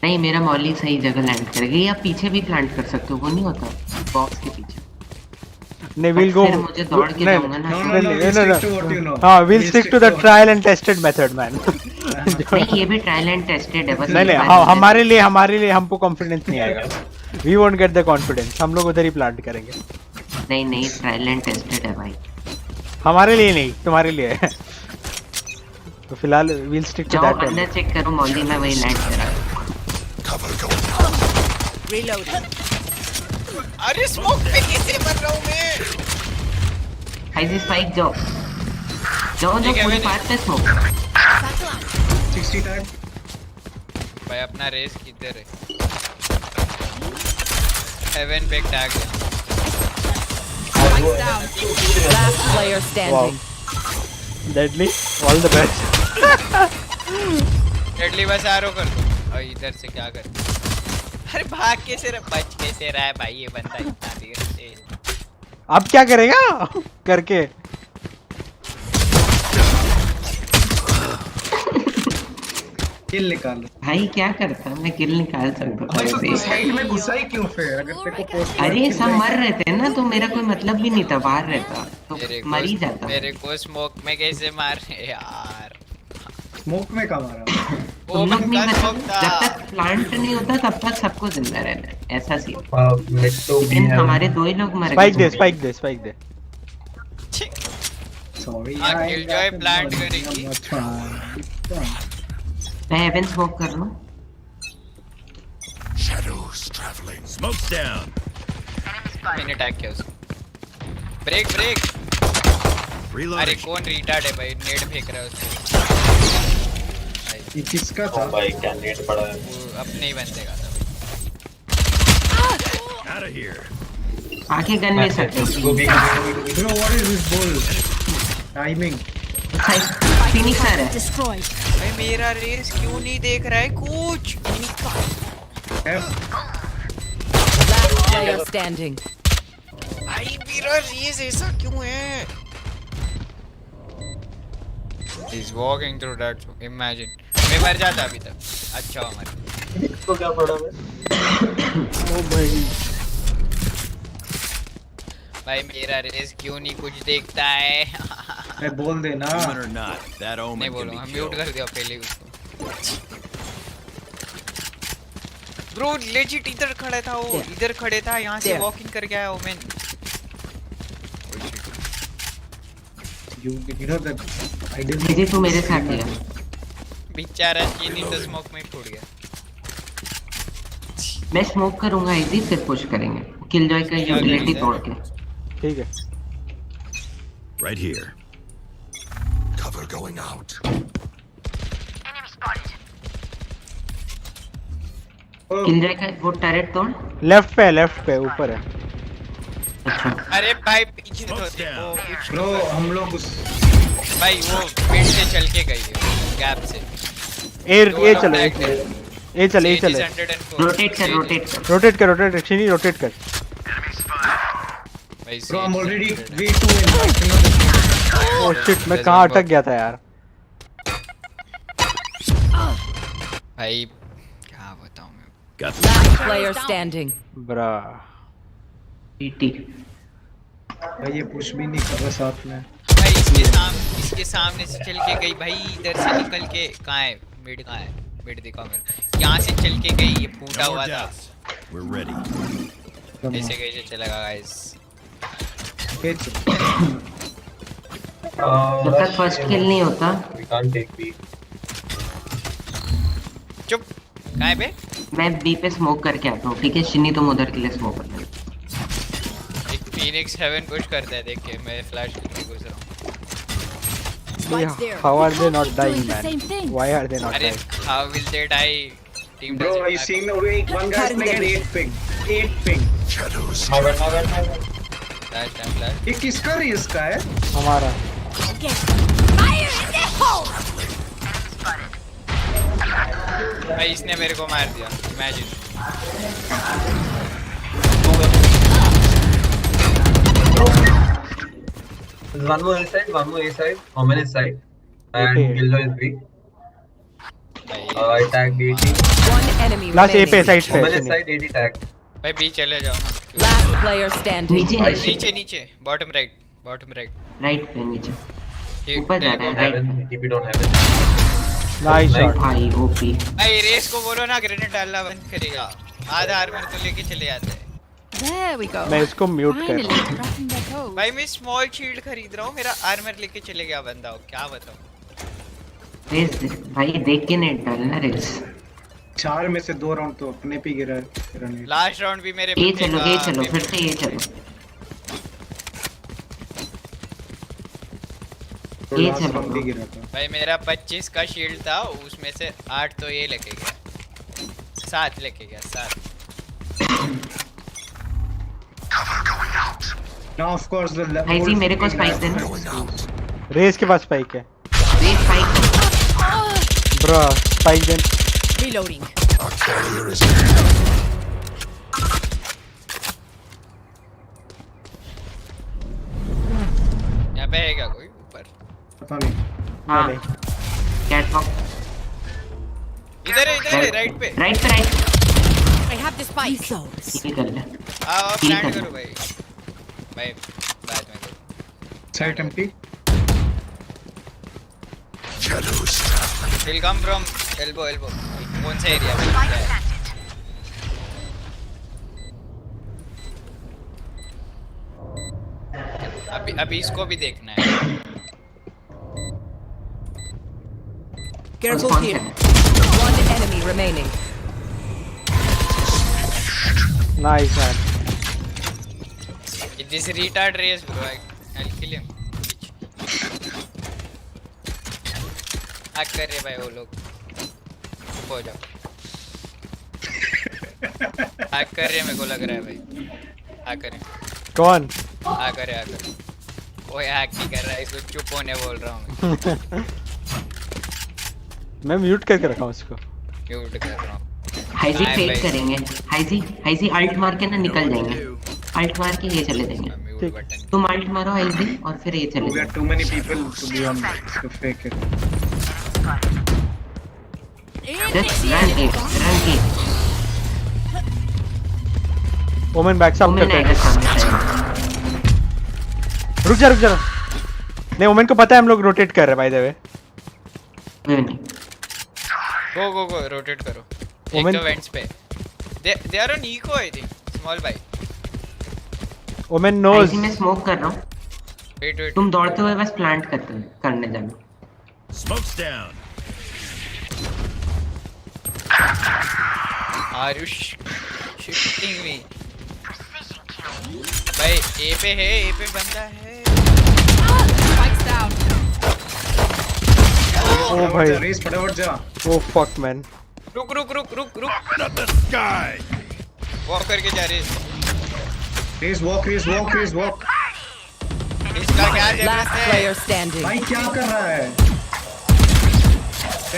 Speaker 3: नहीं मेरा मॉली सही जगह लैंड करेगी, या पीछे भी प्लांट कर सकते हो, वो नहीं होता बॉक्स के पीछे।
Speaker 2: नहीं विल गो
Speaker 3: फिर मुझे दौड़ के जाऊंगा ना।
Speaker 4: No, no,
Speaker 2: नहीं,
Speaker 4: no,
Speaker 2: नहीं,
Speaker 4: we
Speaker 2: नहीं,
Speaker 4: stick to what you know.
Speaker 2: हाँ will
Speaker 4: We
Speaker 2: stick
Speaker 4: stick
Speaker 2: to the
Speaker 4: to-
Speaker 2: trial and tested method man.
Speaker 3: नहीं ये भी ट्रायल एंड टेस्टेड है बस।
Speaker 2: नहीं नहीं हाँ हमारे लिए हमको कॉन्फिडेंस नहीं आएगा। We won't get the confidence. हम लोग उधर ही प्लांट करेंगे।
Speaker 3: नहीं नहीं ट्रायल एंड टेस्टेड है भाई।
Speaker 2: हमारे लिए नहीं, तुम्हारे लिए है। तो फिलहाल we'll stick to
Speaker 3: जाओ
Speaker 2: that
Speaker 3: अंदर
Speaker 2: only.
Speaker 3: चेक करो मौली में वही लैंड करा
Speaker 5: Reloading.
Speaker 1: अरे स्मोक पे कैसे मर रहा हूँ मैं?
Speaker 3: हाइजी स्पाइक जाओ जाओ
Speaker 1: ठीक है,
Speaker 3: पूरे
Speaker 1: मैंने-
Speaker 3: पार्ट पे स्मोक
Speaker 4: 60 टैग
Speaker 1: भाई अपना रेस किधर है? हेवन पे टैग है।
Speaker 5: Spike down.
Speaker 8: Last player standing.
Speaker 2: Deadly, all the best.
Speaker 1: Deadly बस आरो कर दो। और इधर से क्या कर? अरे भाग कैसे रहा, बच कैसे रहा है भाई ये बंदा इतना देर से?
Speaker 2: अब क्या करेगा करके?
Speaker 4: किल निकाल।
Speaker 3: भाई क्या करता मैं किल निकाल सकता
Speaker 4: भाई तो
Speaker 3: था
Speaker 4: तू साइड में घुसा ही क्यों फिर? अगर तेरे को पोस्ट
Speaker 3: अरे सब मर रहे थे ना तो मेरा कोई मतलब भी नहीं था बाहर रहता तो मर ही जाता
Speaker 1: मेरे को स्मोक में कैसे मार रहे यार?
Speaker 4: स्मोक में कहाँ मारा?
Speaker 3: तुम लोग नहीं
Speaker 1: का
Speaker 3: मतलब
Speaker 1: स्मोक था।
Speaker 3: जब तक प्लांट नहीं होता तब तक सबको जिंदा रहना है ऐसा सी
Speaker 7: लेट्स तो
Speaker 3: लेकिन हमारे दो ही लोग मर
Speaker 2: Spike दे,
Speaker 3: गए
Speaker 2: spike दे, spike दे.
Speaker 4: सॉरी
Speaker 1: हाँ, Killjoy plant करेगी।
Speaker 3: मैं हेवन स्मोक कर लूं
Speaker 6: Smoke's down.
Speaker 1: मैंने अटैक किया उसको। Break break. अरे
Speaker 6: Reloading.
Speaker 1: कौन रिटार्ड है भाई? नेट फेंक रहा है उसको।
Speaker 4: ये किसका था?
Speaker 7: भाई कैंडिडेट पड़ा है।
Speaker 1: वो अपने ही बंदे का था।
Speaker 6: Out of here.
Speaker 3: आके गन ले सकते हो
Speaker 7: उसको भी
Speaker 4: Bro, what is this bull? Timing.
Speaker 3: Phoenix आ रहा है
Speaker 5: Destroyed.
Speaker 1: भाई मेरा रेस क्यों नहीं देख रहा है कुछ?
Speaker 4: F.
Speaker 8: Last player standing.
Speaker 1: भाई मेरा रेस ऐसा क्यों है? He's walking through that. Imagine. मैं मर जाता अभी तक। अच्छा हुआ मर।
Speaker 7: इसको क्या पड़ा है?
Speaker 1: भाई मेरा रेस क्यों नहीं कुछ देखता है?
Speaker 4: मैं बोल देना।
Speaker 6: Human or not, that
Speaker 1: नहीं
Speaker 6: omen can
Speaker 1: बोलो,
Speaker 6: be
Speaker 1: हम
Speaker 6: killed.
Speaker 1: म्यूट कर दिया पहले ही उसको। ब्रो लेजिट इधर खड़ा था वो, इधर खड़े था, यहाँ से
Speaker 8: There.
Speaker 1: वॉकिंग करके आया women.
Speaker 4: You know that I didn't.
Speaker 3: मुझे तू मेरे साथ गया
Speaker 1: बेचारा चीनी तो स्मोक में टूट गया।
Speaker 3: मैं स्मोक करूंगा इजी फिर पुश करेंगे किलजॉय का यूटिलिटी तोड़ के
Speaker 2: ठीक है.
Speaker 6: Right here.
Speaker 9: Cover going out.
Speaker 3: Killjoy का वो टरेट तोड़
Speaker 2: Left पे ऊपर है.
Speaker 3: अच्छा
Speaker 1: अरे भाई पीछे तो
Speaker 6: Smoke's
Speaker 1: देखो
Speaker 6: down.
Speaker 1: कुछ।
Speaker 4: Bro, हम लोग उस
Speaker 1: भाई वो पेड़ से चल के गई है गैप से।
Speaker 2: ए चलो ए चले
Speaker 3: रोटेट कर
Speaker 2: रोटेट कर एक्चुअली रोटेट कर.
Speaker 4: Bro, I'm already way too in.
Speaker 2: Oh shit मैं कहाँ अटक गया था यार.
Speaker 1: भाई क्या बताऊं मैं?
Speaker 6: Got
Speaker 8: Last player standing.
Speaker 2: ब्रा.
Speaker 3: टीटी
Speaker 4: भाई ये पुश भी नहीं कर रहा साथ में.
Speaker 1: भाई इसके सामने से चल के गई भाई, इधर से निकल के कहाँ है? मिड कहाँ है? मिड दिखाओ मेरे. यहाँ से चल के गई, ये फूटा
Speaker 6: no
Speaker 1: हुआ
Speaker 6: more
Speaker 1: था.
Speaker 6: doubts. We're ready.
Speaker 1: ऐसे कैसे चलेगा गाइस?
Speaker 3: जब तक फर्स्ट किल नहीं होता
Speaker 7: We can't take B.
Speaker 1: चुप. कहाँ है बे?
Speaker 3: मैं बी पे स्मोक करके आता हूँ ठीक है शिनी तुम उधर के लिए स्मोक कर लेना
Speaker 1: एक फीनिक्स हेवन पुश करता है, देख के मैं फ्लैश करके घुस रहा हूँ.
Speaker 5: Spike's there.
Speaker 2: How are they not
Speaker 5: Doing
Speaker 2: dying
Speaker 5: the
Speaker 2: man?
Speaker 5: same thing.
Speaker 2: Why are they not
Speaker 1: अरे
Speaker 2: dying?
Speaker 1: how will they die? Team
Speaker 4: Bro,
Speaker 1: doesn't
Speaker 4: are you
Speaker 1: have-
Speaker 4: seeing the way one guy's playing at 8 ping? 8 ping.
Speaker 9: Shadows.
Speaker 7: Heaven.
Speaker 1: Flash time flash.
Speaker 4: ये किसका race का है?
Speaker 2: हमारा.
Speaker 5: Fire in the hole!
Speaker 1: भाई इसने मेरे को मार दिया. Imagine.
Speaker 7: One more A side. Omen is side. And
Speaker 2: Okay.
Speaker 7: Killjoy is B.
Speaker 1: भाई
Speaker 7: I tag B.
Speaker 8: One enemy
Speaker 2: Last A पे
Speaker 8: remaining.
Speaker 2: साइड
Speaker 7: Omen
Speaker 2: पे.
Speaker 7: is side, AD tag.
Speaker 1: भाई बी चले जाओ ना.
Speaker 8: Last player standing.
Speaker 3: नीचे है
Speaker 1: नीचे नीचे बॉटम राइट.
Speaker 3: राइट पे नीचे
Speaker 1: ठीक
Speaker 3: ऊपर जा रहा है right
Speaker 7: Heaven. Keep it on heaven.
Speaker 2: Nice shot.
Speaker 3: भाई ओपी
Speaker 1: भाई रेस को बोलो ना ग्रेनेड डालना बंद करेगा. आधा आर्मर तो लेके चले जाते हैं.
Speaker 5: There we go.
Speaker 2: मैं इसको म्यूट कर
Speaker 5: Finally,
Speaker 2: रहा हूँ.
Speaker 5: cracking their code.
Speaker 1: भाई मैं स्मॉल शील्ड खरीद रहा हूँ, मेरा आर्मर लेके चले गया बंदा. क्या बताऊँ?
Speaker 3: रेस भाई देख के नेट डालना रेस।
Speaker 4: 4 में से 2 राउंड तो अपने पे गिरा है।
Speaker 1: लास्ट राउंड भी मेरे
Speaker 3: ये
Speaker 1: बंदे
Speaker 3: चलो
Speaker 1: का
Speaker 3: ये चलो
Speaker 1: पे-
Speaker 3: फिर से ये चलो
Speaker 4: तो
Speaker 3: ये
Speaker 4: लास्ट
Speaker 3: चलो
Speaker 4: राउंड ही गिरा था।
Speaker 1: भाई मेरा 25 का शील्ड था, उसमें से 8 तो ये लेके गया, 7 लेके गया, 7।
Speaker 4: Now of course the
Speaker 3: भाई जी मेरे को
Speaker 4: whole
Speaker 3: स्पाइक
Speaker 4: freaking
Speaker 3: देना।
Speaker 9: Going out.
Speaker 2: रेस के पास स्पाइक है
Speaker 3: Raze spike
Speaker 2: bro, spike then.
Speaker 5: Reloading.
Speaker 9: Our carrier is
Speaker 1: यहाँ पे है क्या कोई ऊपर?
Speaker 4: पता नहीं।
Speaker 3: हाँ
Speaker 2: नहीं।
Speaker 3: कैटवॉक
Speaker 1: इधर है, इधर है, राइट पे।
Speaker 3: राइट पे right
Speaker 5: I have the spike. Souls.
Speaker 3: ये कर ले
Speaker 1: आओ
Speaker 3: ठीक
Speaker 1: प्लांट
Speaker 3: है।
Speaker 1: करो भाई। भाई बाद में करो।
Speaker 4: Side empty.
Speaker 9: shadows traveling.
Speaker 1: He'll come from elbow, elbow. कौन सा एरिया में? अभी इसको भी देखना है।
Speaker 8: Careful
Speaker 3: कौन
Speaker 8: here.
Speaker 3: सा?
Speaker 8: One enemy remaining.
Speaker 2: Nice man.
Speaker 1: This retard race bro, I'll kill him. Hack कर रहे भाई वो लोग। चुप हो जाओ। हैक कर रहे मेरे को लग रहा है भाई। हैक करें।
Speaker 2: कौन?
Speaker 1: हैक करे। कोई हैक नहीं कर रहा है, इसको चुप होने बोल रहा हूँ मैं।
Speaker 2: मैं म्यूट करके रखा हूँ उसको।
Speaker 1: म्यूट कर रहा हूँ।
Speaker 3: हाईजी
Speaker 1: Bye,
Speaker 3: फेक
Speaker 1: bye.
Speaker 3: करेंगे। हाईजी अल्ट मार के ना निकल जाएंगे। अल्ट मार के ये चले जाएंगे।
Speaker 1: म्यूट
Speaker 2: ठीक।
Speaker 1: बटन।
Speaker 3: तुम अल्ट मारो हाईजी और फिर ये चले
Speaker 4: We
Speaker 3: जाओ।
Speaker 4: are too many people to be on to fake it.
Speaker 3: Just run it
Speaker 2: Omen back साफ
Speaker 3: ओमेन
Speaker 2: करते
Speaker 3: आएगा
Speaker 2: हैं।
Speaker 3: सामने साइड।
Speaker 2: रुक जा। नहीं, ओमेन को पता है हम लोग रोटेट कर रहे हैं बाय द वे।
Speaker 3: नहीं
Speaker 1: गो रोटेट करो। एक
Speaker 2: Omen-
Speaker 1: तो वेंट्स पे। They are on eco I think. Small भाई।
Speaker 2: Omen knows.
Speaker 3: हाईजी मैं स्मोक कर रहा हूँ।
Speaker 1: Wait.
Speaker 3: तुम दौड़ते हुए बस प्लांट करने जाना।
Speaker 6: Smoke's down.
Speaker 1: Are you shitting me? भाई ए पे बंदा है।
Speaker 5: Spikes down.
Speaker 2: ओ भाई।
Speaker 4: रेस फटाफट जा।
Speaker 2: Oh fuck man.
Speaker 1: रुक।
Speaker 6: Up the sky.
Speaker 1: वॉक करके जा रही।
Speaker 4: Raze walk.
Speaker 1: इसका क्या जरूरत
Speaker 8: Last
Speaker 1: है?
Speaker 8: player standing.
Speaker 4: भाई क्या कर रहा है?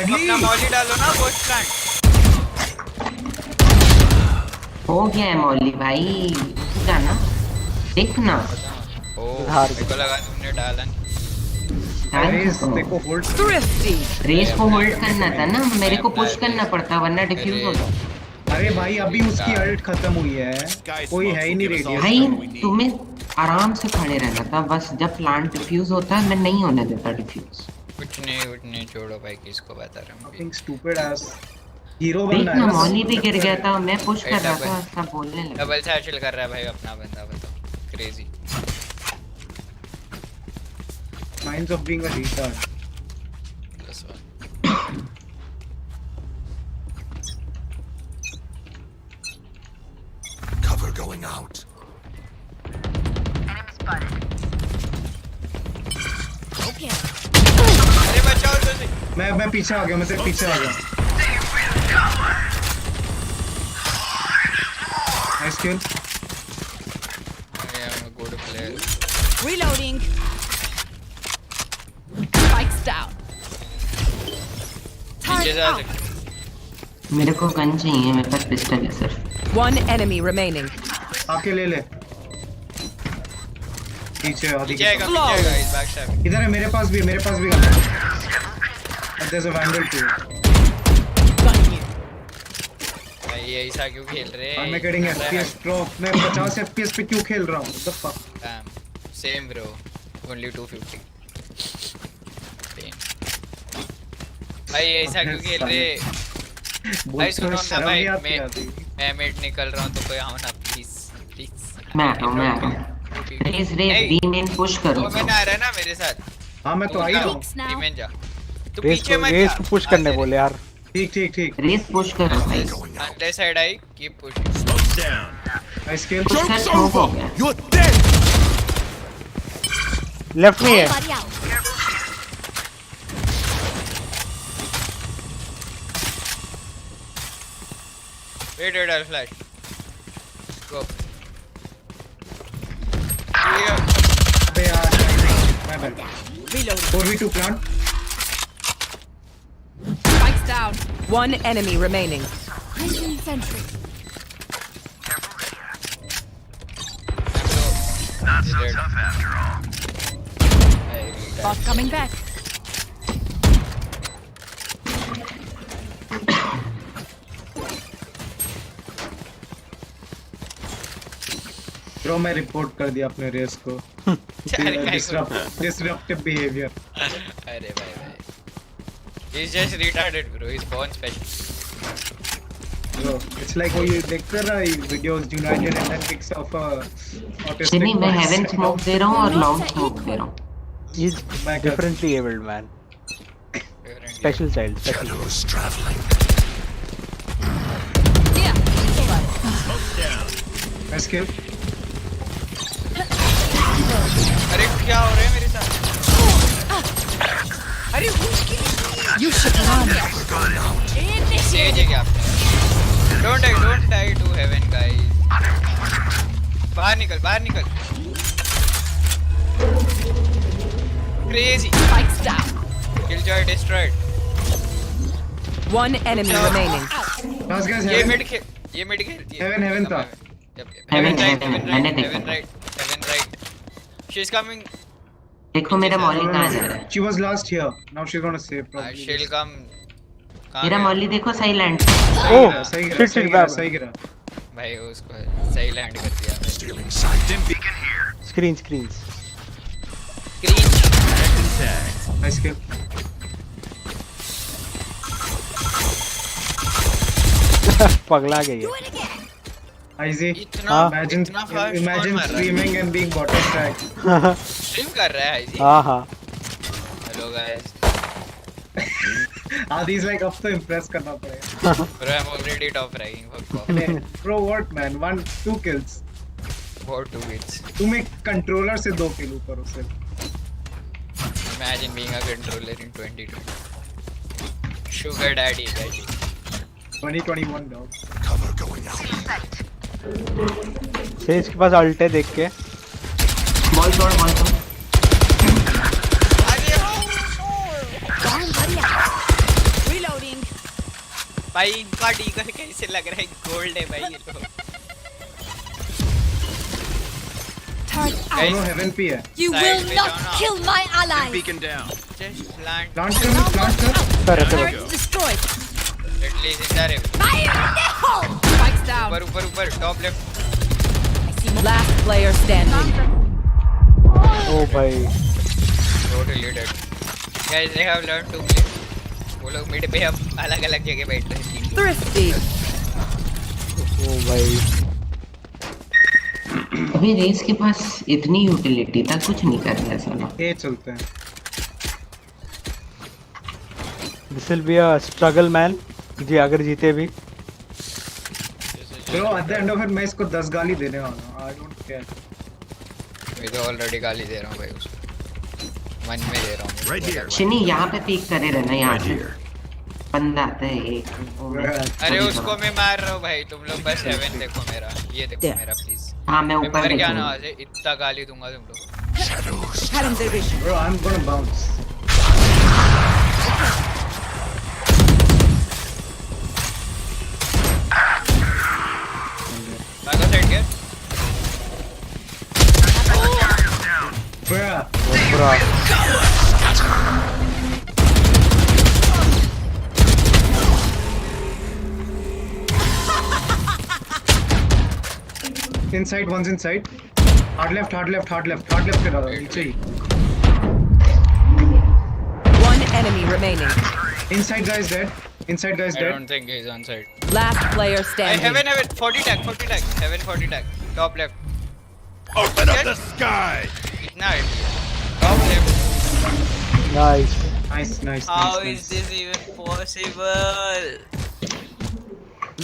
Speaker 1: अपना मॉली डालो ना पोस्ट प्लांट।
Speaker 3: हो गया है मौली भाई। जाना देखना।
Speaker 2: हार
Speaker 1: मेरे को लगा तुमने डाला नहीं।
Speaker 4: रेस देखो होल्ड।
Speaker 8: Thrifty.
Speaker 3: रेस को होल्ड करना था ना, मेरे को पुश करना पड़ता वरना डिफ्यूज होता।
Speaker 4: अरे भाई अभी उसकी अल्ट खत्म हुई है। कोई है ही नहीं रेडियस।
Speaker 3: भाई तुम्हें आराम से खड़े रहना था बस। जब प्लांट डिफ्यूज होता है मैं नहीं होने देता डिफ्यूज।
Speaker 1: कुछ नहीं छोड़ो भाई, किसको बता रहा हूँ।
Speaker 4: Fucking stupid ass. हीरो बनना
Speaker 3: देखना
Speaker 4: है।
Speaker 3: मौली भी गिर गया था, मैं पुश कर रहा था, सब बोलने लगा।
Speaker 1: डबल सैचल कर रहा है भाई अपना बंदा, बताओ crazy.
Speaker 4: Signs of being a retard.
Speaker 9: Cover going out.
Speaker 1: अरे बचाओ तो सही।
Speaker 4: मैं पीछे आ गया। मैं तेरे पीछे आ गया। Nice kill.
Speaker 1: I am a good player.
Speaker 5: Reloading. Spikes down.
Speaker 1: नीचे
Speaker 5: Turret
Speaker 1: जा
Speaker 5: out.
Speaker 1: सकते।
Speaker 3: मेरे को गन चाहिए, मेरे पास पिस्टल है सिर्फ।
Speaker 8: One enemy remaining.
Speaker 4: आके ले ले। पीछे आदि
Speaker 1: पीछे आएगा इस बैक शॉट।
Speaker 4: इधर है। मेरे पास भी गन है। There's a vandal too.
Speaker 1: भाई ये ऐसा क्यों खेल रहे हैं?
Speaker 4: I'm getting FPS drop. मैं 50 FPS पे क्यों खेल रहा हूँ? What the fuck?
Speaker 1: Same bro. Only 250. Same. भाई ऐसा क्यों खेल रहे हैं? भाई सुनो ना भाई, मैं मिड निकल रहा हूँ तो कोई आओ ना प्लीज।
Speaker 3: मैं आ रहा हूँ। रेस बी मेन पुश करो।
Speaker 1: वो मैंने आ रहा है ना मेरे साथ।
Speaker 4: हाँ मैं तो आ ही रहा हूँ।
Speaker 5: Peeks now.
Speaker 1: रीमेन जा। तू
Speaker 2: रेस
Speaker 1: पीछे
Speaker 2: को
Speaker 1: मत
Speaker 2: रेस को पुश करने बोले यार.
Speaker 4: ठीक ठीक ठीक.
Speaker 3: रेस पुश करो भाई.
Speaker 1: अंदर side I keep pushing.
Speaker 6: Smoke's down.
Speaker 4: I scale.
Speaker 3: उसका स्मोक हो गया.
Speaker 9: You're dead.
Speaker 2: लेफ्ट में है.
Speaker 5: Everybody out.
Speaker 1: Wait, I'll flash. Go.
Speaker 4: अबे यार. My bad.
Speaker 5: Reload.
Speaker 4: 4v2 plant.
Speaker 5: Spikes down.
Speaker 8: One enemy remaining.
Speaker 5: Placing sentry.
Speaker 1: Not so tough after all.
Speaker 5: Bot coming back.
Speaker 4: Bro मैं report कर दिया अपने race को. Disruptive behavior.
Speaker 1: अरे भाई. He's just retarded, bro. He's born special.
Speaker 4: Bro, it's like वो ये देखते ना ये videos United and then kicks off a autistic.
Speaker 3: नहीं मैं
Speaker 4: boy.
Speaker 3: हेवन स्मोक दे रहा हूँ और लॉन्ग स्मोक दे रहा हूँ.
Speaker 2: He's differently abled man. Special child. Special.
Speaker 9: Shadows traveling.
Speaker 5: Here.
Speaker 6: Smoke's down.
Speaker 4: I scale.
Speaker 1: अरे क्या हो रहा है मेरे साथ? अरे
Speaker 5: You should run.
Speaker 1: सही जगह आपने. Don't die to heaven, guys. बाहर निकल. Crazy.
Speaker 5: Spikes down.
Speaker 1: Killjoy destroyed.
Speaker 8: One enemy remaining.
Speaker 4: Last guys
Speaker 1: ये
Speaker 4: heaven.
Speaker 1: मिड खेलती है.
Speaker 4: Heaven था.
Speaker 3: Heaven,
Speaker 1: Heaven
Speaker 3: मैंने देखा
Speaker 1: right. She's coming.
Speaker 3: देखो मेरा मॉली कहाँ जा रहा है.
Speaker 4: She was last here. Now she's gonna save probably.
Speaker 1: She'll come.
Speaker 3: मेरा मॉली देखो सही लैंड.
Speaker 2: Oh, shit,
Speaker 4: सही गिरा.
Speaker 1: भाई उसको सही लैंड कर दिया.
Speaker 9: Stealing sight.
Speaker 6: Dim beacon here.
Speaker 2: Screens.
Speaker 1: Screen.
Speaker 4: I scale.
Speaker 2: पगला गई
Speaker 5: Do
Speaker 2: है.
Speaker 5: it again.
Speaker 4: Easy.
Speaker 1: इतना
Speaker 4: Imagine
Speaker 1: fast
Speaker 4: imagine
Speaker 1: कौन मार रहा है?
Speaker 4: streaming and being bottom track.
Speaker 1: Stream कर रहा है जी.
Speaker 2: हाँ.
Speaker 1: Hello guys.
Speaker 4: Adi's like अब तो impress करना पड़ेगा.
Speaker 1: Bro, I'm already top ranking. Fuck off.
Speaker 4: Bro what man? 2 kills.
Speaker 1: For 2 hits.
Speaker 4: तुम एक कंट्रोलर से 2 किल ऊपर हो सिर्फ.
Speaker 1: Imagine being a controller in 2020. Sugar daddy, guys.
Speaker 4: 2021 dog.
Speaker 9: Cover going out.
Speaker 2: Says के पास अल्ट है देख के.
Speaker 3: बॉल छोड़.
Speaker 5: Down, buddy out. Reloading.
Speaker 1: भाई इनका डीगर कैसे लग रहा है? गोल्ड है भाई ये तो.
Speaker 5: Turret
Speaker 1: Guys,
Speaker 5: out.
Speaker 4: दोनों हेवन पे है.
Speaker 5: You
Speaker 1: Side
Speaker 5: will
Speaker 1: पे
Speaker 5: not
Speaker 1: जाओ ना.
Speaker 5: kill my allies.
Speaker 6: Beacon down.
Speaker 1: just plant.
Speaker 4: Plant कर.
Speaker 2: कर
Speaker 5: Turret destroyed.
Speaker 1: At least in the
Speaker 5: Fire in the hole. Spikes down.
Speaker 1: ऊपर top left.
Speaker 5: I see more.
Speaker 8: Last player standing.
Speaker 2: ओ भाई.
Speaker 1: Totally dead. Guys, they have learned to play. वो लोग mid पे अब अलग-अलग जगह बैठ रहे हैं.
Speaker 8: Thrifty.
Speaker 2: ओ भाई.
Speaker 3: अभी रेस के पास इतनी यूटिलिटी था कुछ नहीं कर रहा साला.
Speaker 4: ये चलते हैं.
Speaker 2: This will be a struggle man. जी अगर जीते भी.
Speaker 4: Bro at the end of it मैं इसको 10 गाली देने वाला हूँ. I don't care.
Speaker 1: मैं तो ऑलरेडी गाली दे रहा हूँ भाई उसको. मन में दे रहा हूँ.
Speaker 6: Right here.
Speaker 3: शिनी यहाँ पे पीक करे रहना यहाँ
Speaker 9: Right
Speaker 3: से.
Speaker 9: here.
Speaker 3: बंदा आता है एक.
Speaker 1: अरे उसको मैं मार रहा हूँ भाई. तुम लोग बस हेवन देखो मेरा. ये देखो मेरा प्लीज.
Speaker 3: हाँ मैं
Speaker 1: मैं
Speaker 3: ऊपर
Speaker 1: मर गया ना
Speaker 3: देखूंगा.
Speaker 1: आज. इतना गाली दूंगा तुम लोग.
Speaker 9: Shadows.
Speaker 8: Current division.
Speaker 4: Bro I'm gonna bounce.
Speaker 1: भागो साइड के.
Speaker 4: Bro.
Speaker 2: बुरा.
Speaker 4: Inside, one's inside. Hard left के डालो नीचे ही.
Speaker 8: One enemy remaining.
Speaker 4: Inside guy is dead.
Speaker 1: I
Speaker 4: dead.
Speaker 1: don't think he's on side.
Speaker 8: Last player standing.
Speaker 1: Heaven 40 tag. Heaven 40 tag. Top left.
Speaker 6: Open up the sky.
Speaker 1: इतना है. Top left.
Speaker 2: Nice.
Speaker 4: Nice nice
Speaker 1: How is
Speaker 4: nice
Speaker 1: this even possible?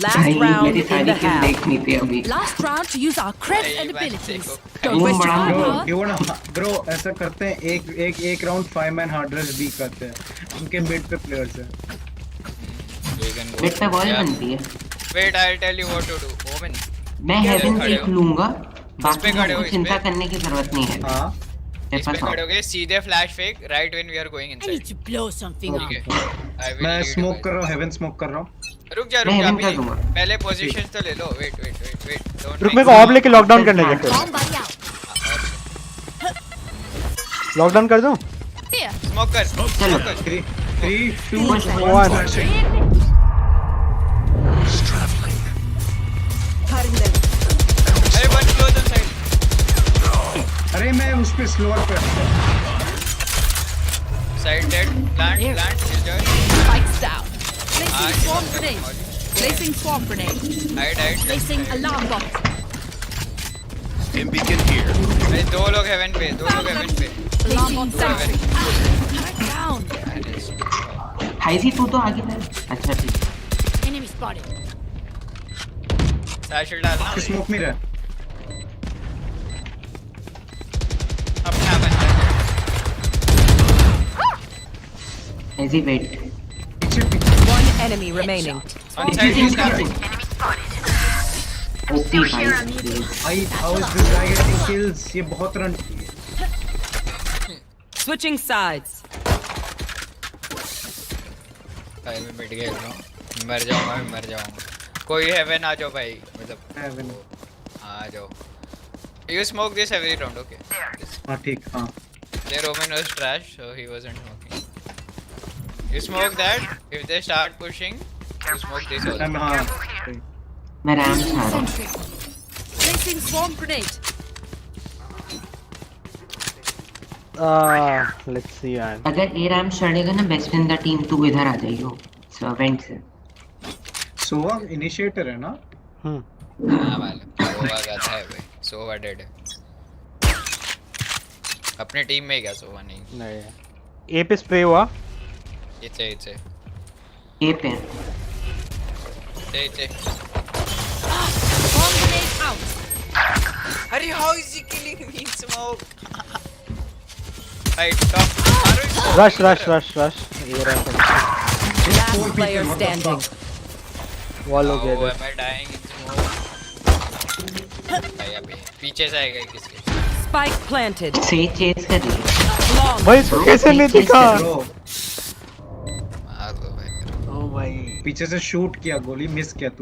Speaker 8: Last
Speaker 3: भाई
Speaker 8: round
Speaker 3: मेरी
Speaker 8: in
Speaker 3: सारी
Speaker 8: the
Speaker 3: kill
Speaker 8: half.
Speaker 3: देखनी थी अभी
Speaker 5: Last round to use our creds and
Speaker 1: भाई,
Speaker 5: abilities.
Speaker 1: बच्चे
Speaker 5: Don't
Speaker 3: को
Speaker 5: waste your
Speaker 3: बड़ा
Speaker 4: bro
Speaker 5: firepower.
Speaker 4: You want bro ऐसा करते हैं एक राउंड 5 मैन हार्ड रश बी करते हैं उनके मिड पे प्लेयर्स हैं
Speaker 1: We can go.
Speaker 3: मिड पे वॉल
Speaker 1: Yeah.
Speaker 3: बनती है
Speaker 1: Wait, I'll tell you what to do. Omen.
Speaker 3: मैं हेवन
Speaker 1: खड़े
Speaker 3: देख
Speaker 1: हो।
Speaker 3: लूंगा बाकी
Speaker 1: पे खड़े हो,
Speaker 3: आपको
Speaker 1: इस
Speaker 3: चिंता
Speaker 1: पे।
Speaker 3: करने की जरूरत नहीं है
Speaker 4: हां
Speaker 3: मेरे
Speaker 1: इस पे
Speaker 3: पास
Speaker 1: खड़े हो गए सीधे flash fake right when we are going
Speaker 5: I need
Speaker 1: inside.
Speaker 5: to blow something
Speaker 1: ठीक
Speaker 5: up.
Speaker 1: है. I will
Speaker 4: मैं
Speaker 1: lead you
Speaker 4: स्मोक
Speaker 1: guys.
Speaker 4: कर रहा हूं हेवन स्मोक कर रहा हूं
Speaker 1: रुक जा
Speaker 3: मैं heaven कर
Speaker 1: अभी
Speaker 3: दूंगा।
Speaker 1: पहले पोजीशन तो ले लो वेट डोंट
Speaker 2: रुक, मेरे को ऑफ लेके लॉकडाउन करने दे फिर।
Speaker 5: Bomb buddy out.
Speaker 2: लॉकडाउन कर दूं?
Speaker 5: Here.
Speaker 1: स्मोक कर
Speaker 3: चलो
Speaker 4: 3 2
Speaker 3: Push
Speaker 4: 1
Speaker 9: traveling.
Speaker 1: अरे वन क्लोज ऑन साइड
Speaker 4: अरे मैं उस पे स्लोअर पे
Speaker 1: side dead plant kill
Speaker 5: Spikes down. Placing
Speaker 1: Ah,
Speaker 5: swarm
Speaker 1: okay.
Speaker 5: grenade. Placing swarm grenade.
Speaker 1: Hide
Speaker 5: Placing alarm bot.
Speaker 9: Stim beacon here.
Speaker 1: अरे दो लोग हेवन पे
Speaker 5: Alarm bot sentry. Down.
Speaker 3: High seas तू तो आगे था अच्छा ठीक है।
Speaker 5: Enemy spotted.
Speaker 1: सैशल डालना
Speaker 4: स्मोक में रहा
Speaker 1: अपना हेवन
Speaker 3: ऐसी वेट
Speaker 4: पीछे पीछे
Speaker 8: One enemy remaining.
Speaker 1: On side
Speaker 3: OP भाई
Speaker 4: भाई how is this guy getting kills ये बहुत रन
Speaker 8: Switching sides.
Speaker 1: भाई मैं मिट गया हूं मर जाऊंगा कोई हेवन आ जाओ भाई मतलब
Speaker 4: हेवन
Speaker 1: आ जाओ you smoke this every round okay
Speaker 4: हां ठीक हां
Speaker 1: their Roman was trash so he wasn't smoking you smoke that if they start pushing you smoke this also
Speaker 4: मैं हां
Speaker 3: मैं रैम छा रहा हूँ
Speaker 5: Sentry. Placing swarm grenade.
Speaker 2: Let's see यार।
Speaker 3: अगर ए रैम चढ़ेगा ना बेस्ट इन द टीम तू इधर आ जाइयो सर्वेंट से
Speaker 4: सोवा इनिशिएटर है ना
Speaker 1: हाँ मालूम सोवा गाता है भाई सोवा डेड है अपने टीम में क्या सोवा नहीं
Speaker 2: नहीं ए पे स्प्रे हुआ।
Speaker 1: इचे
Speaker 3: ए पे
Speaker 5: Bomb grenade out.
Speaker 1: अरे how is he killing me in smoke right top
Speaker 2: rush ये रहा
Speaker 8: Last player standing.
Speaker 2: वॉल हो
Speaker 1: how
Speaker 2: गया
Speaker 1: am I dying in smoke भाई अबे पीछे से आएगा किसके
Speaker 8: Spike planted.
Speaker 3: से चेस कर रही है
Speaker 8: Long.
Speaker 2: भाई तो कैसे नहीं दिखा?
Speaker 4: ब्रो
Speaker 1: मार दो भाई
Speaker 2: ओ भाई
Speaker 4: पीछे से शूट किया गोली मिस किया तुम